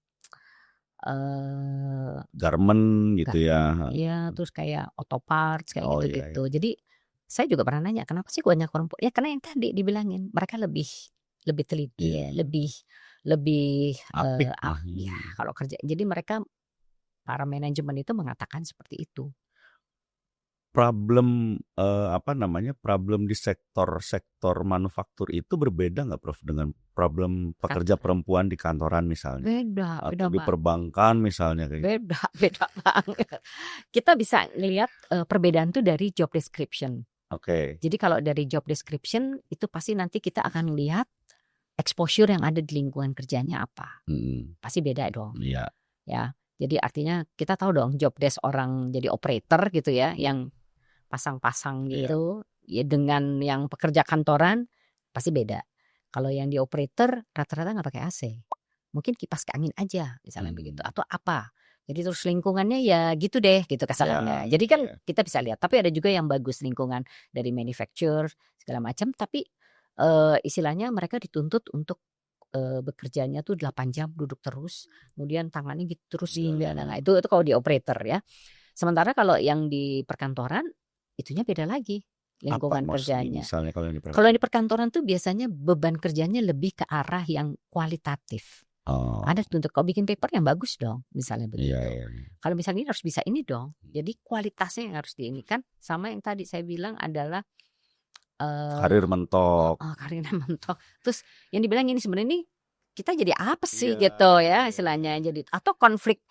garment gitu ya. Iya, terus kayak auto parts kayak gitu-gitu. Jadi saya juga pernah nanya kenapa sih banyak perempuan? Ya karena yang tadi dibilangin mereka lebih teliti ya, lebih ya kalau kerja. Jadi mereka para manajemen itu mengatakan seperti itu. Problem problem di sektor manufaktur itu berbeda nggak, Prof, dengan problem pekerja perempuan di kantoran misalnya? Beda Atau di perbankan misalnya kayak beda banget. Kita bisa ngelihat perbedaan tuh dari job description. Oke. Jadi kalau dari job description itu pasti nanti kita akan lihat exposure yang ada di lingkungan kerjanya apa. Pasti beda dong. Iya. Ya. Jadi artinya kita tahu dong job desk orang jadi operator gitu ya, yang pasang-pasang gitu ya dengan yang pekerja kantoran pasti beda. Kalau yang di operator rata-rata nggak pakai AC, mungkin kipas angin aja misalnya begitu atau apa. Jadi terus lingkungannya ya gitu deh gitu kasarannya. Jadi kan kita bisa lihat. Tapi ada juga yang bagus lingkungan dari manufacture segala macam. Tapi istilahnya mereka dituntut untuk bekerjanya tuh 8 jam duduk terus, kemudian tangannya gitu terus nah, itu kalau di operator ya. Sementara kalau yang di perkantoran itunya beda lagi lingkungan kerjanya. Misalnya kalau yang di perkantoran tuh biasanya beban kerjanya lebih ke arah yang kualitatif. Ada tuntut kau bikin paper yang bagus dong, misalnya begitu. Kalau misalnya ini harus bisa ini dong. Jadi kualitasnya yang harus diinikan. Sama yang tadi saya bilang adalah karir mentok. Karirnya mentok. Terus yang dibilang ini sebenarnya ini kita jadi apa sih gitu ya istilahnya. Jadi atau konflik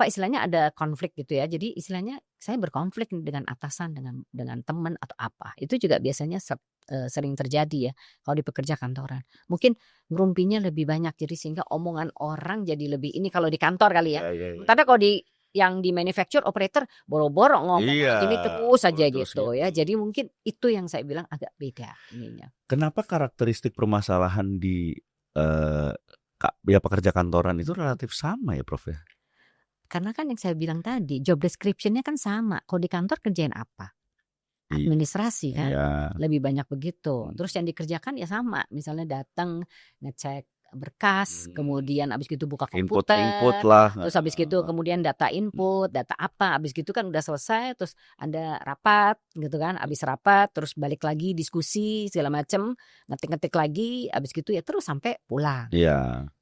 istilahnya ada konflik gitu ya. Jadi istilahnya saya berkonflik dengan atasan, dengan teman atau apa. Itu juga biasanya sering terjadi ya kalau di pekerja kantoran. Mungkin ngerumpinya lebih banyak jadi sehingga omongan orang jadi lebih ini kalau di kantor kali ya. Karena kalau yang di manufacture operator boro-boro ngomong ini terus saja gitu ya. Jadi mungkin itu yang saya bilang agak beda ininya. Kenapa karakteristik permasalahan di pekerja kantoran itu relatif sama ya, Prof ya? Karena kan yang saya bilang tadi job description-nya kan sama. Kalau di kantor kerjain apa? Administrasi kan, lebih banyak begitu. Terus yang dikerjakan ya sama. Misalnya datang ngecek berkas, kemudian abis gitu buka komputer, input lah. Terus abis gitu kemudian data input, data apa, abis gitu kan udah selesai, terus ada rapat gitu kan, abis rapat terus balik lagi diskusi segala macem, ngetik lagi, abis gitu ya terus sampai pulang.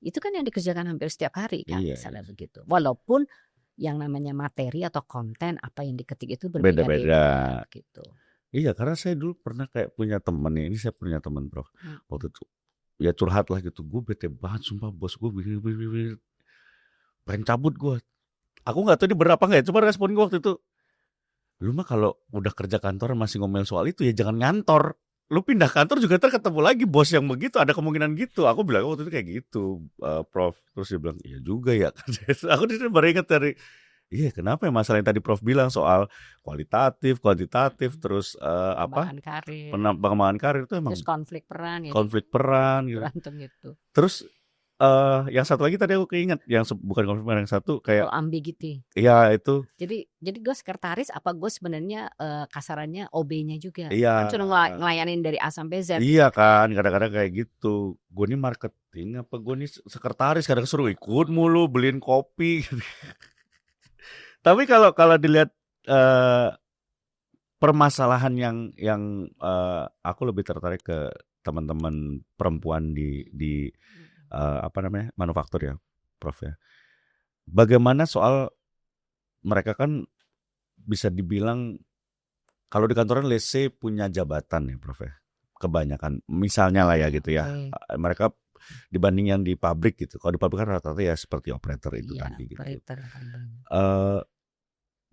Itu kan yang dikerjakan hampir setiap hari kan, misalnya begitu. Walaupun yang namanya materi atau konten apa yang diketik itu berbeda-beda gitu. Iya, karena saya dulu pernah kayak punya temen ya, ini saya punya teman, Prof. Waktu itu ya curhat lah gitu, gue bete banget sumpah bos gue begini, pengen cabut gue. Aku nggak tahu ini berapa nggak ya, cuma respon gue waktu itu, lu mah kalau udah kerja kantor masih ngomel soal itu ya jangan ngantor, lu pindah kantor juga ntar ketemu lagi bos yang begitu, ada kemungkinan gitu. Aku bilang waktu itu kayak gitu, Prof. Terus dia bilang iya juga ya. Aku baru ingat dari Iya, kenapa ya masalah yang tadi Prof bilang soal kuantitatif, terus Pengembangan karir, pengembangan karir itu emang terus konflik peran ya, konflik peran gitu. berantem gitu. Terus yang satu lagi tadi aku keinget, yang bukan konflik peran, yang satu kayak ambiguity. Iya itu. Jadi gue sekretaris apa gue sebenarnya kasarannya OB-nya juga. Iya. Kan sudah ngelayanin dari A sampai Z. Iya kan, kadang-kadang kayak gitu. Gue nih marketing apa gue nih sekretaris, kadang suruh ikut mulu beliin kopi. Tapi kalau dilihat permasalahan yang aku lebih tertarik ke teman-teman perempuan di manufaktur ya, Prof ya. Bagaimana soal mereka kan bisa dibilang kalau di kantoran let's say punya jabatan ya, Prof ya. Kebanyakan misalnya lah ya gitu ya. Mereka dibanding yang di pabrik gitu. Kalau di pabrik kan rata-rata ya seperti operator itu tadi gitu.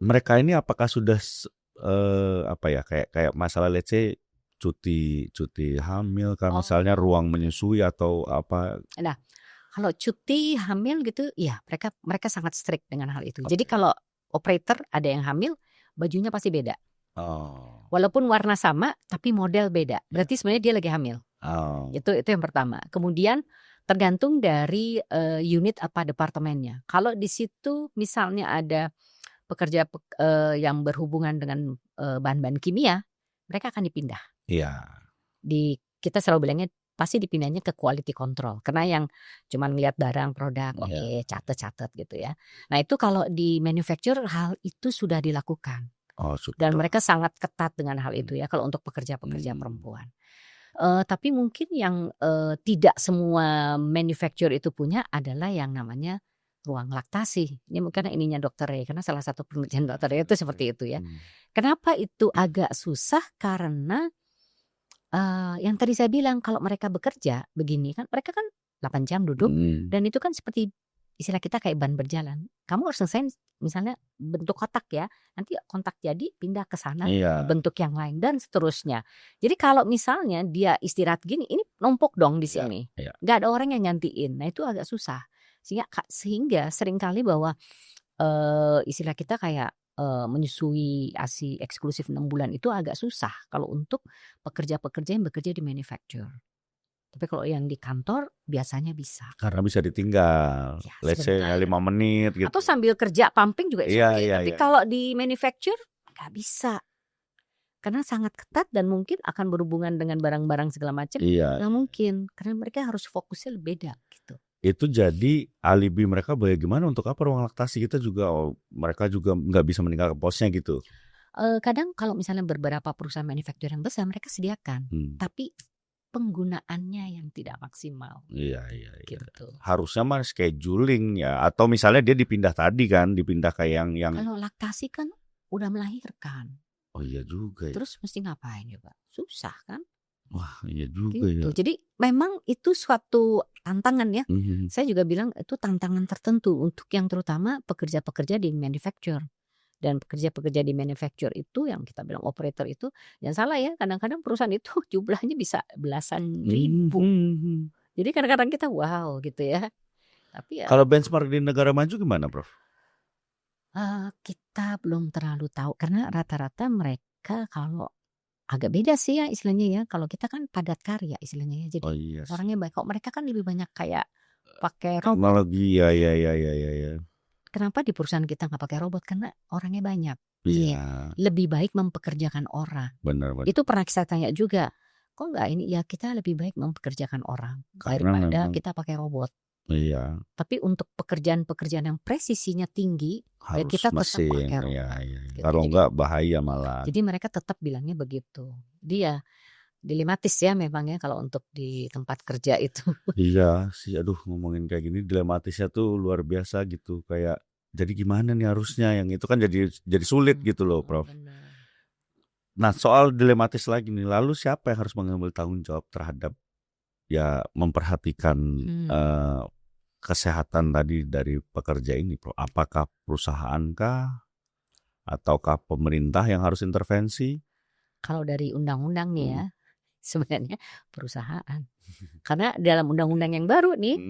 Mereka ini apakah sudah kayak masalah let's say cuti hamil kan, misalnya ruang menyusui atau apa. Nah, kalau cuti hamil gitu ya mereka sangat strict dengan hal itu. Jadi kalau operator ada yang hamil, bajunya pasti beda. Walaupun warna sama tapi model beda. Berarti sebenarnya dia lagi hamil. Itu yang pertama. Kemudian tergantung dari unit apa departemennya. Kalau di situ misalnya ada pekerja yang berhubungan dengan bahan-bahan kimia, mereka akan dipindah. Iya. Kita selalu bilangnya pasti dipindahnya ke quality control. Karena yang cuman lihat barang produk, oke, catat gitu ya. Nah itu kalau di manufacturer hal itu sudah dilakukan. Dan mereka sangat ketat dengan hal itu ya kalau untuk pekerja-pekerja perempuan. Tapi mungkin yang tidak semua manufacturer itu punya adalah yang namanya ruang laktasi. Ini mungkin ininya Dr. Ray, karena salah satu penelitian Dr. Ray itu seperti itu ya. Kenapa itu agak susah? Karena yang tadi saya bilang kalau mereka bekerja begini kan, mereka kan 8 jam duduk dan itu kan seperti istilah kita kayak ban berjalan. Kamu harus selesai misalnya bentuk kotak ya, nanti kontak jadi pindah ke sana bentuk yang lain dan seterusnya. Jadi kalau misalnya dia istirahat gini, ini numpuk dong di sini. Nggak ada orang yang nyantiin. Nah itu agak susah. Sehingga seringkali bahwa istilah kita kayak menyusui ASI eksklusif 6 bulan itu agak susah kalau untuk pekerja-pekerja yang bekerja di manufacturer. Tapi kalau yang di kantor biasanya bisa. Karena bisa ditinggal. Let's say 5 menit gitu. Atau sambil kerja pumping juga Tapi kalau di manufacturer nggak bisa. Karena sangat ketat dan mungkin akan berhubungan dengan barang-barang segala macam. Nggak mungkin. Karena mereka harus fokusnya beda gitu. Itu jadi alibi mereka bagaimana untuk apa ruang laktasi kita juga mereka juga nggak bisa meninggalkan posnya gitu. Kadang kalau misalnya beberapa perusahaan manufaktur yang besar mereka sediakan, tapi penggunaannya yang tidak maksimal. Iya. Gitu. Harusnya mah scheduling ya, atau misalnya dia dipindah kayak yang. Kalau laktasi kan udah melahirkan. Oh iya juga ya. Terus mesti ngapain coba? Susah kan? Wah iya juga gitu. ya. Jadi memang itu suatu tantangan ya. Saya juga bilang itu tantangan tertentu untuk yang terutama pekerja-pekerja di manufacturer. Dan pekerja-pekerja di manufacturer itu yang kita bilang operator itu, jangan salah ya, kadang-kadang perusahaan itu jumlahnya bisa belasan ribu. Jadi kadang-kadang kita wow gitu ya. Tapi ya, kalau benchmark di negara maju gimana, Prof? Kita belum terlalu tahu karena rata-rata mereka kalau agak beda sih ya istilahnya ya. Kalau kita kan padat karya istilahnya ya. Jadi orangnya baik. Kok mereka kan lebih banyak kayak pakai robot. Teknologi ya. Kenapa di perusahaan kita nggak pakai robot? Karena orangnya banyak. Iya. Lebih baik mempekerjakan orang. Benar. Itu pernah saya tanya juga. Kok nggak ini? Ya kita lebih baik mempekerjakan orang daripada kita pakai robot. Iya. Tapi untuk pekerjaan-pekerjaan yang presisinya tinggi, harus kita tetap mesin. pakai robot. Iya. Gitu. Kalau enggak bahaya malah. Jadi mereka tetap bilangnya begitu. Dia dilematis ya memang ya kalau untuk di tempat kerja itu. Iya sih, aduh ngomongin kayak gini dilematisnya tuh luar biasa gitu. Kayak jadi gimana nih harusnya, yang itu kan jadi sulit gitu loh, Prof. Benar. Nah soal dilematis lagi nih, lalu siapa yang harus mengambil tanggung jawab terhadap ya memperhatikan kesehatan tadi dari pekerja ini, Prof? Apakah perusahaan kah? Ataukah pemerintah yang harus intervensi? Kalau dari undang-undang nih ya, sebenarnya perusahaan. Karena dalam undang-undang yang baru nih,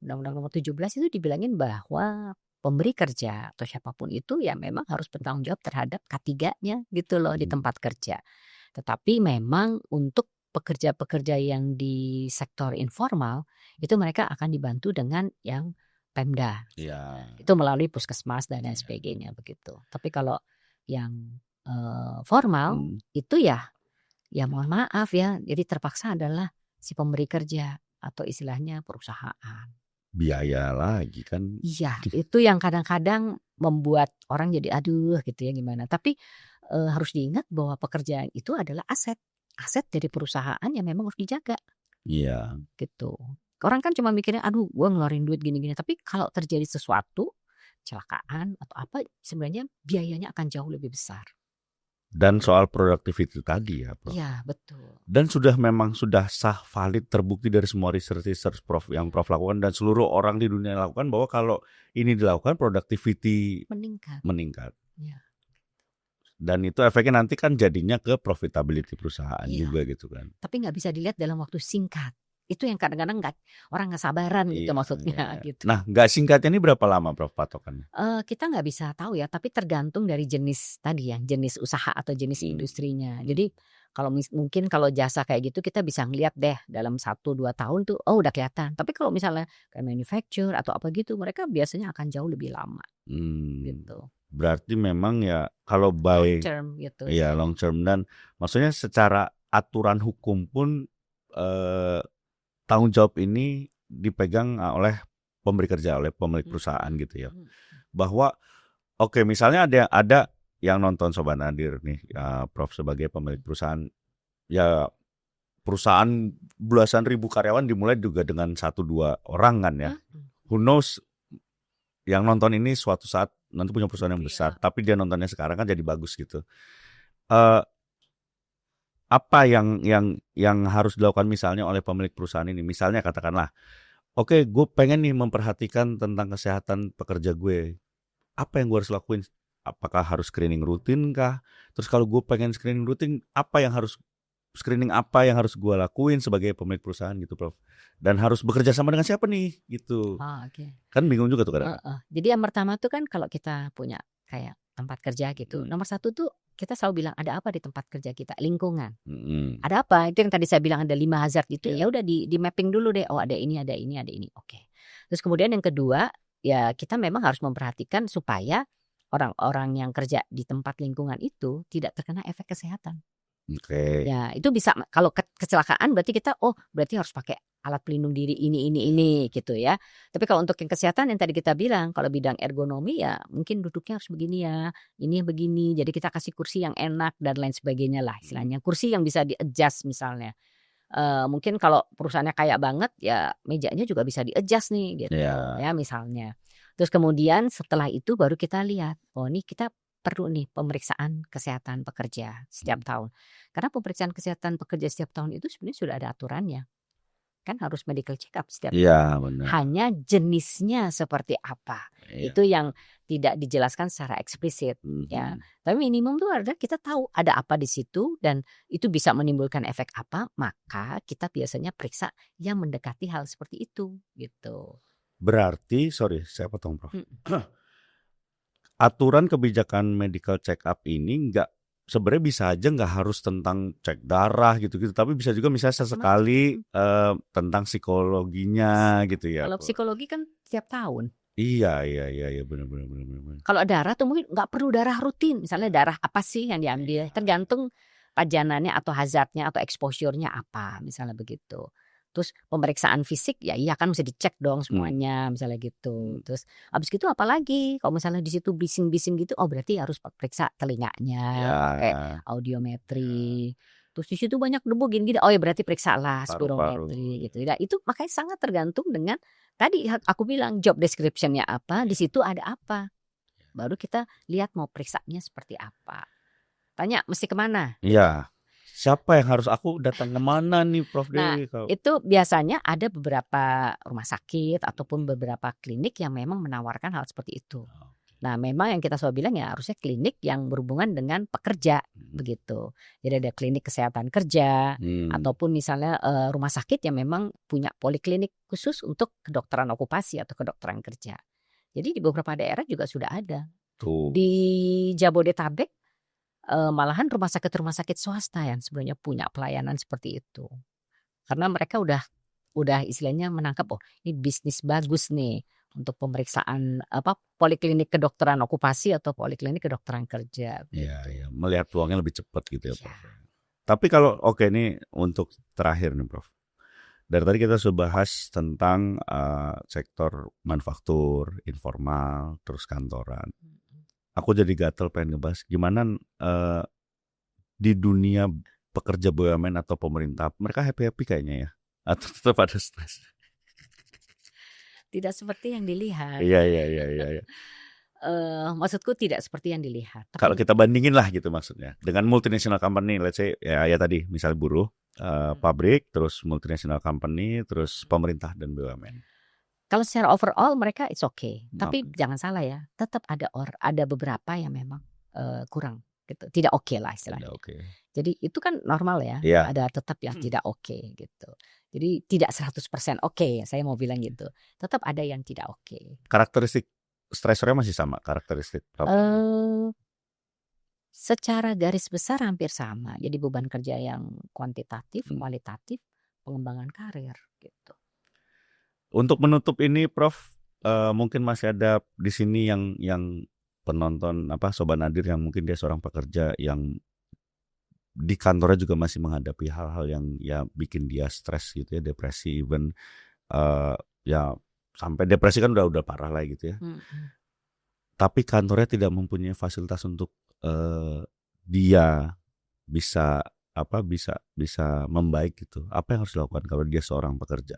Undang-Undang nomor 17 itu dibilangin bahwa pemberi kerja atau siapapun itu ya memang harus bertanggung jawab terhadap K3-nya gitu loh di tempat kerja. Tetapi memang untuk pekerja-pekerja yang di sektor informal itu mereka akan dibantu dengan yang Pemda. Iya. Itu melalui puskesmas dan lain sebagainya begitu. Tapi kalau yang formal itu ya mohon maaf ya, jadi terpaksa adalah si pemberi kerja atau istilahnya perusahaan. Biaya lagi kan. Iya, itu yang kadang-kadang membuat orang jadi aduh gitu ya gimana. Tapi harus diingat bahwa pekerjaan itu adalah aset dari perusahaan yang memang harus dijaga. Iya. Gitu. Orang kan cuma mikirnya aduh gue ngeluarin duit gini-gini. Tapi kalau terjadi sesuatu, kecelakaan atau apa sebenarnya biayanya akan jauh lebih besar. Dan soal productivity tadi ya, Prof. Iya, betul. Dan memang sudah sah, valid, terbukti dari semua research Prof yang Prof lakukan dan seluruh orang di dunia lakukan bahwa kalau ini dilakukan productivity meningkat. Ya. Dan itu efeknya nanti kan jadinya ke profitability perusahaan juga gitu kan. Tapi nggak bisa dilihat dalam waktu singkat. Itu yang kadang-kadang orang nggak sabaran gitu maksudnya. Gitu. Nah, nggak singkatnya ini berapa lama Prof patokannya? Kita nggak bisa tahu ya, tapi tergantung dari jenis tadi ya, jenis usaha atau jenis industrinya. Jadi kalau mungkin kalau jasa kayak gitu kita bisa ngeliat deh dalam 1-2 tahun tuh, oh udah kelihatan. Tapi kalau misalnya kayak manufacture atau apa gitu, mereka biasanya akan jauh lebih lama. Gitu. Berarti memang ya kalau by long term gitu. Iya, long term dan maksudnya secara aturan hukum pun tanggung jawab ini dipegang oleh pemberi kerja, oleh pemilik perusahaan gitu ya. Bahwa oke, misalnya ada yang nonton Sobat Nadir nih, Prof sebagai pemilik perusahaan. Ya perusahaan belasan ribu karyawan dimulai juga dengan 1-2 orang kan ya. Who knows yang nonton ini suatu saat nanti punya perusahaan yang besar, tapi dia nontonnya sekarang kan jadi bagus gitu. Apa yang harus dilakukan misalnya oleh pemilik perusahaan ini? Misalnya katakanlah, oke, gue pengen nih memperhatikan tentang kesehatan pekerja gue. Apa yang gue harus lakuin? Apakah harus screening rutin kah? Terus kalau gue pengen screening rutin, apa yang harus gue lakuin sebagai pemilik perusahaan gitu, Prof? Dan harus bekerja sama dengan siapa nih gitu? Kan bingung juga tuh kadang. Jadi yang pertama tuh kan kalau kita punya kayak tempat kerja gitu, nomor 1 tuh kita selalu bilang ada apa di tempat kerja kita, lingkungan. Ada apa? Itu yang tadi saya bilang ada 5 hazard itu. Ya udah di mapping dulu deh. Oh ada ini. Oke. Terus kemudian yang kedua ya kita memang harus memperhatikan supaya orang-orang yang kerja di tempat lingkungan itu tidak terkena efek kesehatan. Oke. Ya itu bisa kalau kecelakaan berarti kita berarti harus pakai alat pelindung diri ini gitu ya. Tapi kalau untuk yang kesehatan yang tadi kita bilang kalau bidang ergonomi ya mungkin duduknya harus begini ya, ini begini. Jadi kita kasih kursi yang enak dan lain sebagainya lah istilahnya. Kursi yang bisa di-adjust misalnya. Mungkin kalau perusahaannya kaya banget ya mejanya juga bisa di-adjust nih gitu ya misalnya. Terus kemudian setelah itu baru kita lihat, ini kita perlu nih pemeriksaan kesehatan pekerja setiap tahun. Karena pemeriksaan kesehatan pekerja setiap tahun itu sebenarnya sudah ada aturannya. Kan harus medical check up setiap tahun. Benar. Hanya jenisnya seperti apa. Itu yang tidak dijelaskan secara eksplisit ya. Tapi minimum tuh adalah kita tahu ada apa di situ dan itu bisa menimbulkan efek apa, maka kita biasanya periksa yang mendekati hal seperti itu gitu. Berarti saya potong, Prof. Aturan kebijakan medical check up ini sebenarnya bisa aja nggak harus tentang cek darah gitu-gitu, tapi bisa juga misalnya sesekali tentang psikologinya gitu ya. Kalau psikologi kan tiap tahun. Iya benar. Kalau darah tuh mungkin nggak perlu darah rutin, misalnya darah apa sih yang diambil, tergantung pajanannya atau hazardnya atau exposure-nya apa, misalnya begitu. Terus pemeriksaan fisik ya iya kan mesti dicek dong semuanya misalnya gitu. Terus abis gitu apa lagi? Kalau misalnya di situ bising-bising gitu, berarti harus periksa telinganya, kayak audiometri. Terus di situ banyak debu gini-gini, ya berarti periksa lah spirometri gitu. Nah, itu makanya sangat tergantung dengan tadi aku bilang job description-nya apa, di situ ada apa. Baru kita lihat mau periksanya seperti apa. Tanya mesti kemana? Iya. Siapa yang harus aku datang kemana nih Prof Dewi? Nah itu biasanya ada beberapa rumah sakit ataupun beberapa klinik yang memang menawarkan hal seperti itu. Nah memang yang kita selalu bilang ya harusnya klinik yang berhubungan dengan pekerja begitu. Jadi ada klinik kesehatan kerja ataupun misalnya rumah sakit yang memang punya poliklinik khusus untuk kedokteran okupasi atau kedokteran kerja. Jadi di beberapa daerah juga sudah ada. Tuh. Di Jabodetabek malahan rumah sakit swasta yang sebenarnya punya pelayanan seperti itu. Karena mereka udah istilahnya menangkap, oh ini bisnis bagus nih untuk pemeriksaan poliklinik kedokteran okupasi atau poliklinik kedokteran kerja. Iya, melihat peluangnya lebih cepat gitu ya, Iya. Prof. Tapi kalau ini untuk terakhir nih, Prof. Dari tadi kita sudah bahas tentang sektor manufaktur, informal, terus kantoran. Aku jadi gatel pengen ngebahas gimana di dunia pekerja BUMN atau pemerintah, mereka happy-happy kayaknya ya, atau tetap ada stres? Tidak seperti yang dilihat. Iya. Maksudku tidak seperti yang dilihat. Kalau kita bandingin lah gitu maksudnya dengan multinational company, let's say ya tadi misal buruh, pabrik, terus multinational company, terus pemerintah dan BUMN. Kalau secara overall mereka it's okay, tapi jangan salah ya, tetap ada beberapa yang memang kurang gitu, tidak oke lah istilahnya. Jadi itu kan normal ya, ada tetap yang tidak oke gitu. Jadi tidak 100% oke, saya mau bilang gitu. Tetap ada yang tidak oke. Karakteristik stresornya masih sama karakteristik? Secara garis besar hampir sama. Jadi beban kerja yang kuantitatif, kualitatif, pengembangan karir gitu. Untuk menutup ini, Prof, mungkin masih ada di sini yang penonton Sobat Nadir yang mungkin dia seorang pekerja yang di kantornya juga masih menghadapi hal-hal yang ya bikin dia stres gitu ya, depresi, even ya sampai depresi kan udah parah lah gitu ya. Tapi kantornya tidak mempunyai fasilitas untuk dia bisa membaik gitu. Apa yang harus dilakukan kalau dia seorang pekerja?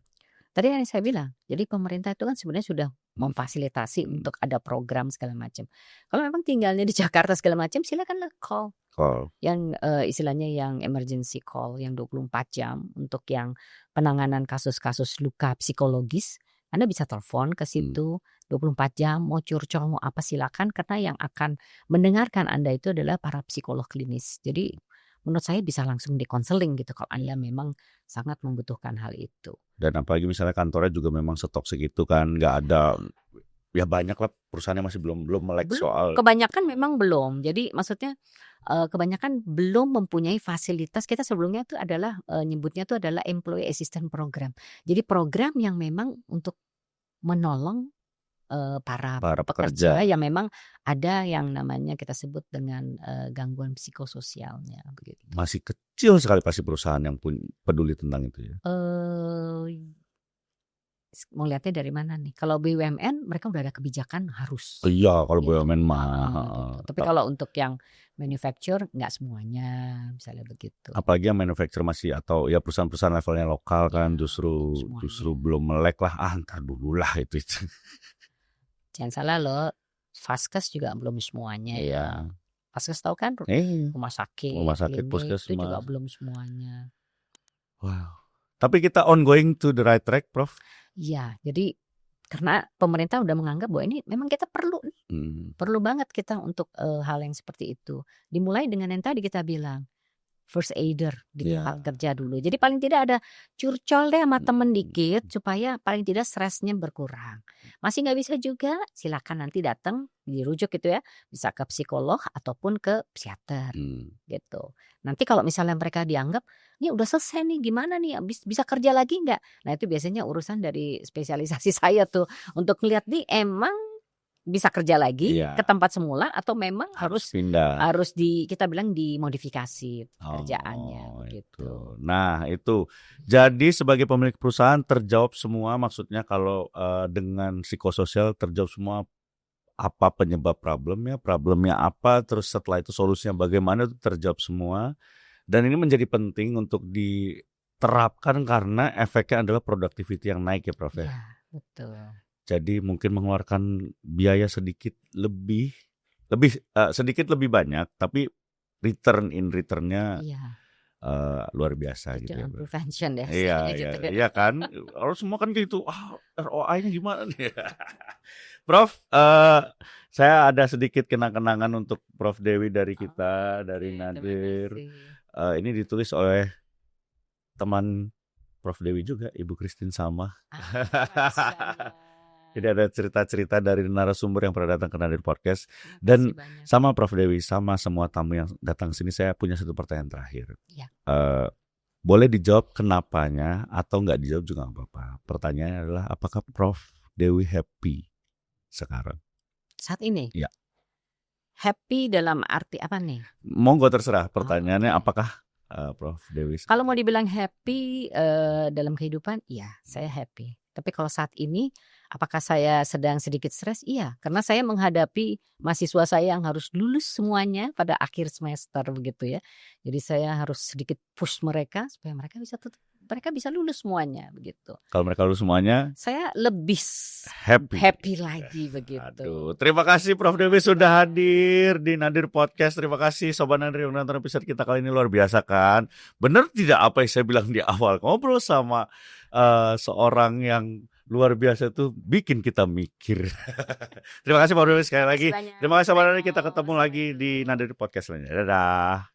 Tadi yang saya bilang, jadi pemerintah itu kan sebenarnya sudah memfasilitasi untuk ada program segala macam. Kalau memang tinggalnya di Jakarta segala macam, silakan call. Yang istilahnya yang emergency call yang 24 jam untuk yang penanganan kasus-kasus luka psikologis. Anda bisa telepon ke situ 24 jam, mau curcol mau apa silakan, karena yang akan mendengarkan Anda itu adalah para psikolog klinis. Jadi menurut saya bisa langsung dikonseling gitu kalau Anda memang sangat membutuhkan hal itu. Dan apalagi misalnya kantornya juga memang setoksik itu kan, nggak ada, ya banyak lah perusahaannya masih belum melek soal. Kebanyakan memang belum. Jadi maksudnya kebanyakan belum mempunyai fasilitas. Kita sebelumnya itu adalah nyebutnya itu adalah employee assistance program. Jadi program yang memang untuk menolong para pekerja yang memang ada yang namanya kita sebut dengan gangguan psikososialnya begitu. Masih kecil sekali pasti perusahaan yang peduli tentang itu ya. Mau lihatnya dari mana nih? Kalau BUMN mereka udah ada kebijakan harus. Iya, kalau BUMN mah. Gitu. Tapi kalau untuk yang manufacture nggak semuanya, misalnya begitu. Apalagi yang manufacture masih atau ya perusahaan-perusahaan levelnya lokal kan justru belum melek lah. Ntar dulu lah itu. Jangan salah loh, Vaskes juga belum semuanya. Iya. Vaskes tahu kan? Rumah sakit, puskesmas itu juga belum semuanya. Wow. Tapi kita ongoing to the right track, Prof. Iya, jadi karena pemerintah udah menganggap bahwa ini memang kita perlu nih. Perlu banget kita untuk hal yang seperti itu. Dimulai dengan yang tadi kita bilang, first aider di tempat kerja dulu. Jadi paling tidak ada curcol deh sama temen dikit supaya paling tidak stresnya berkurang. Masih nggak bisa juga, silakan nanti datang dirujuk gitu ya, bisa ke psikolog ataupun ke psikiater gitu. Nanti kalau misalnya mereka dianggap ini udah selesai nih, gimana nih, bisa kerja lagi nggak? Nah itu biasanya urusan dari spesialisasi saya tuh untuk lihat nih emang bisa kerja lagi ke tempat semula atau memang harus pindah, kita bilang dimodifikasi kerjaannya gitu. Nah itu jadi sebagai pemilik perusahaan terjawab semua, maksudnya kalau dengan psikososial terjawab semua, apa penyebab problemnya apa, terus setelah itu solusinya bagaimana, itu terjawab semua. Dan ini menjadi penting untuk diterapkan karena efeknya adalah productivity yang naik ya, Prof. Ya, betul. Jadi mungkin mengeluarkan biaya sedikit lebih sedikit lebih banyak, tapi returnnya luar biasa gitu ya. Prevention ya. Iya kan. Kalau semua kan gitu, ROI-nya gimana nih? Prof, saya ada sedikit kenang-kenangan untuk Prof Dewi dari kita, dari Nadir. Ini ditulis oleh teman Prof Dewi juga, Ibu Christine Salma. Jadi ada cerita-cerita dari narasumber yang pernah datang ke Nadir Podcast. Makasih Dan banyak. sama Prof Dewi, sama semua tamu yang datang sini, saya punya satu pertanyaan terakhir. Ya. Boleh dijawab kenapanya atau nggak dijawab juga nggak apa-apa. Pertanyaannya adalah apakah Prof Dewi happy sekarang? Saat ini? Ya. Happy dalam arti apa nih? Monggo terserah. Pertanyaannya oke. apakah Prof Dewi sekarang? Kalau mau dibilang happy dalam kehidupan, iya saya happy. Tapi kalau saat ini, apakah saya sedang sedikit stres? Iya, karena saya menghadapi mahasiswa saya yang harus lulus semuanya pada akhir semester begitu ya. Jadi saya harus sedikit push mereka supaya mereka bisa lulus semuanya begitu. Kalau mereka lulus semuanya, Saya lebih happy lagi begitu. Aduh, terima kasih Prof Dewi sudah hadir di Nadir Podcast. Terima kasih Sobat Nadir yang nonton episode kita kali ini, luar biasa kan? Bener tidak apa yang saya bilang di awal, ngobrol sama seorang yang luar biasa itu bikin kita mikir. Terima kasih Prof Dewi sekali lagi. Terima kasih Sobat Nadir, kita ketemu lagi di Nadir Podcast lainnya. Dadah.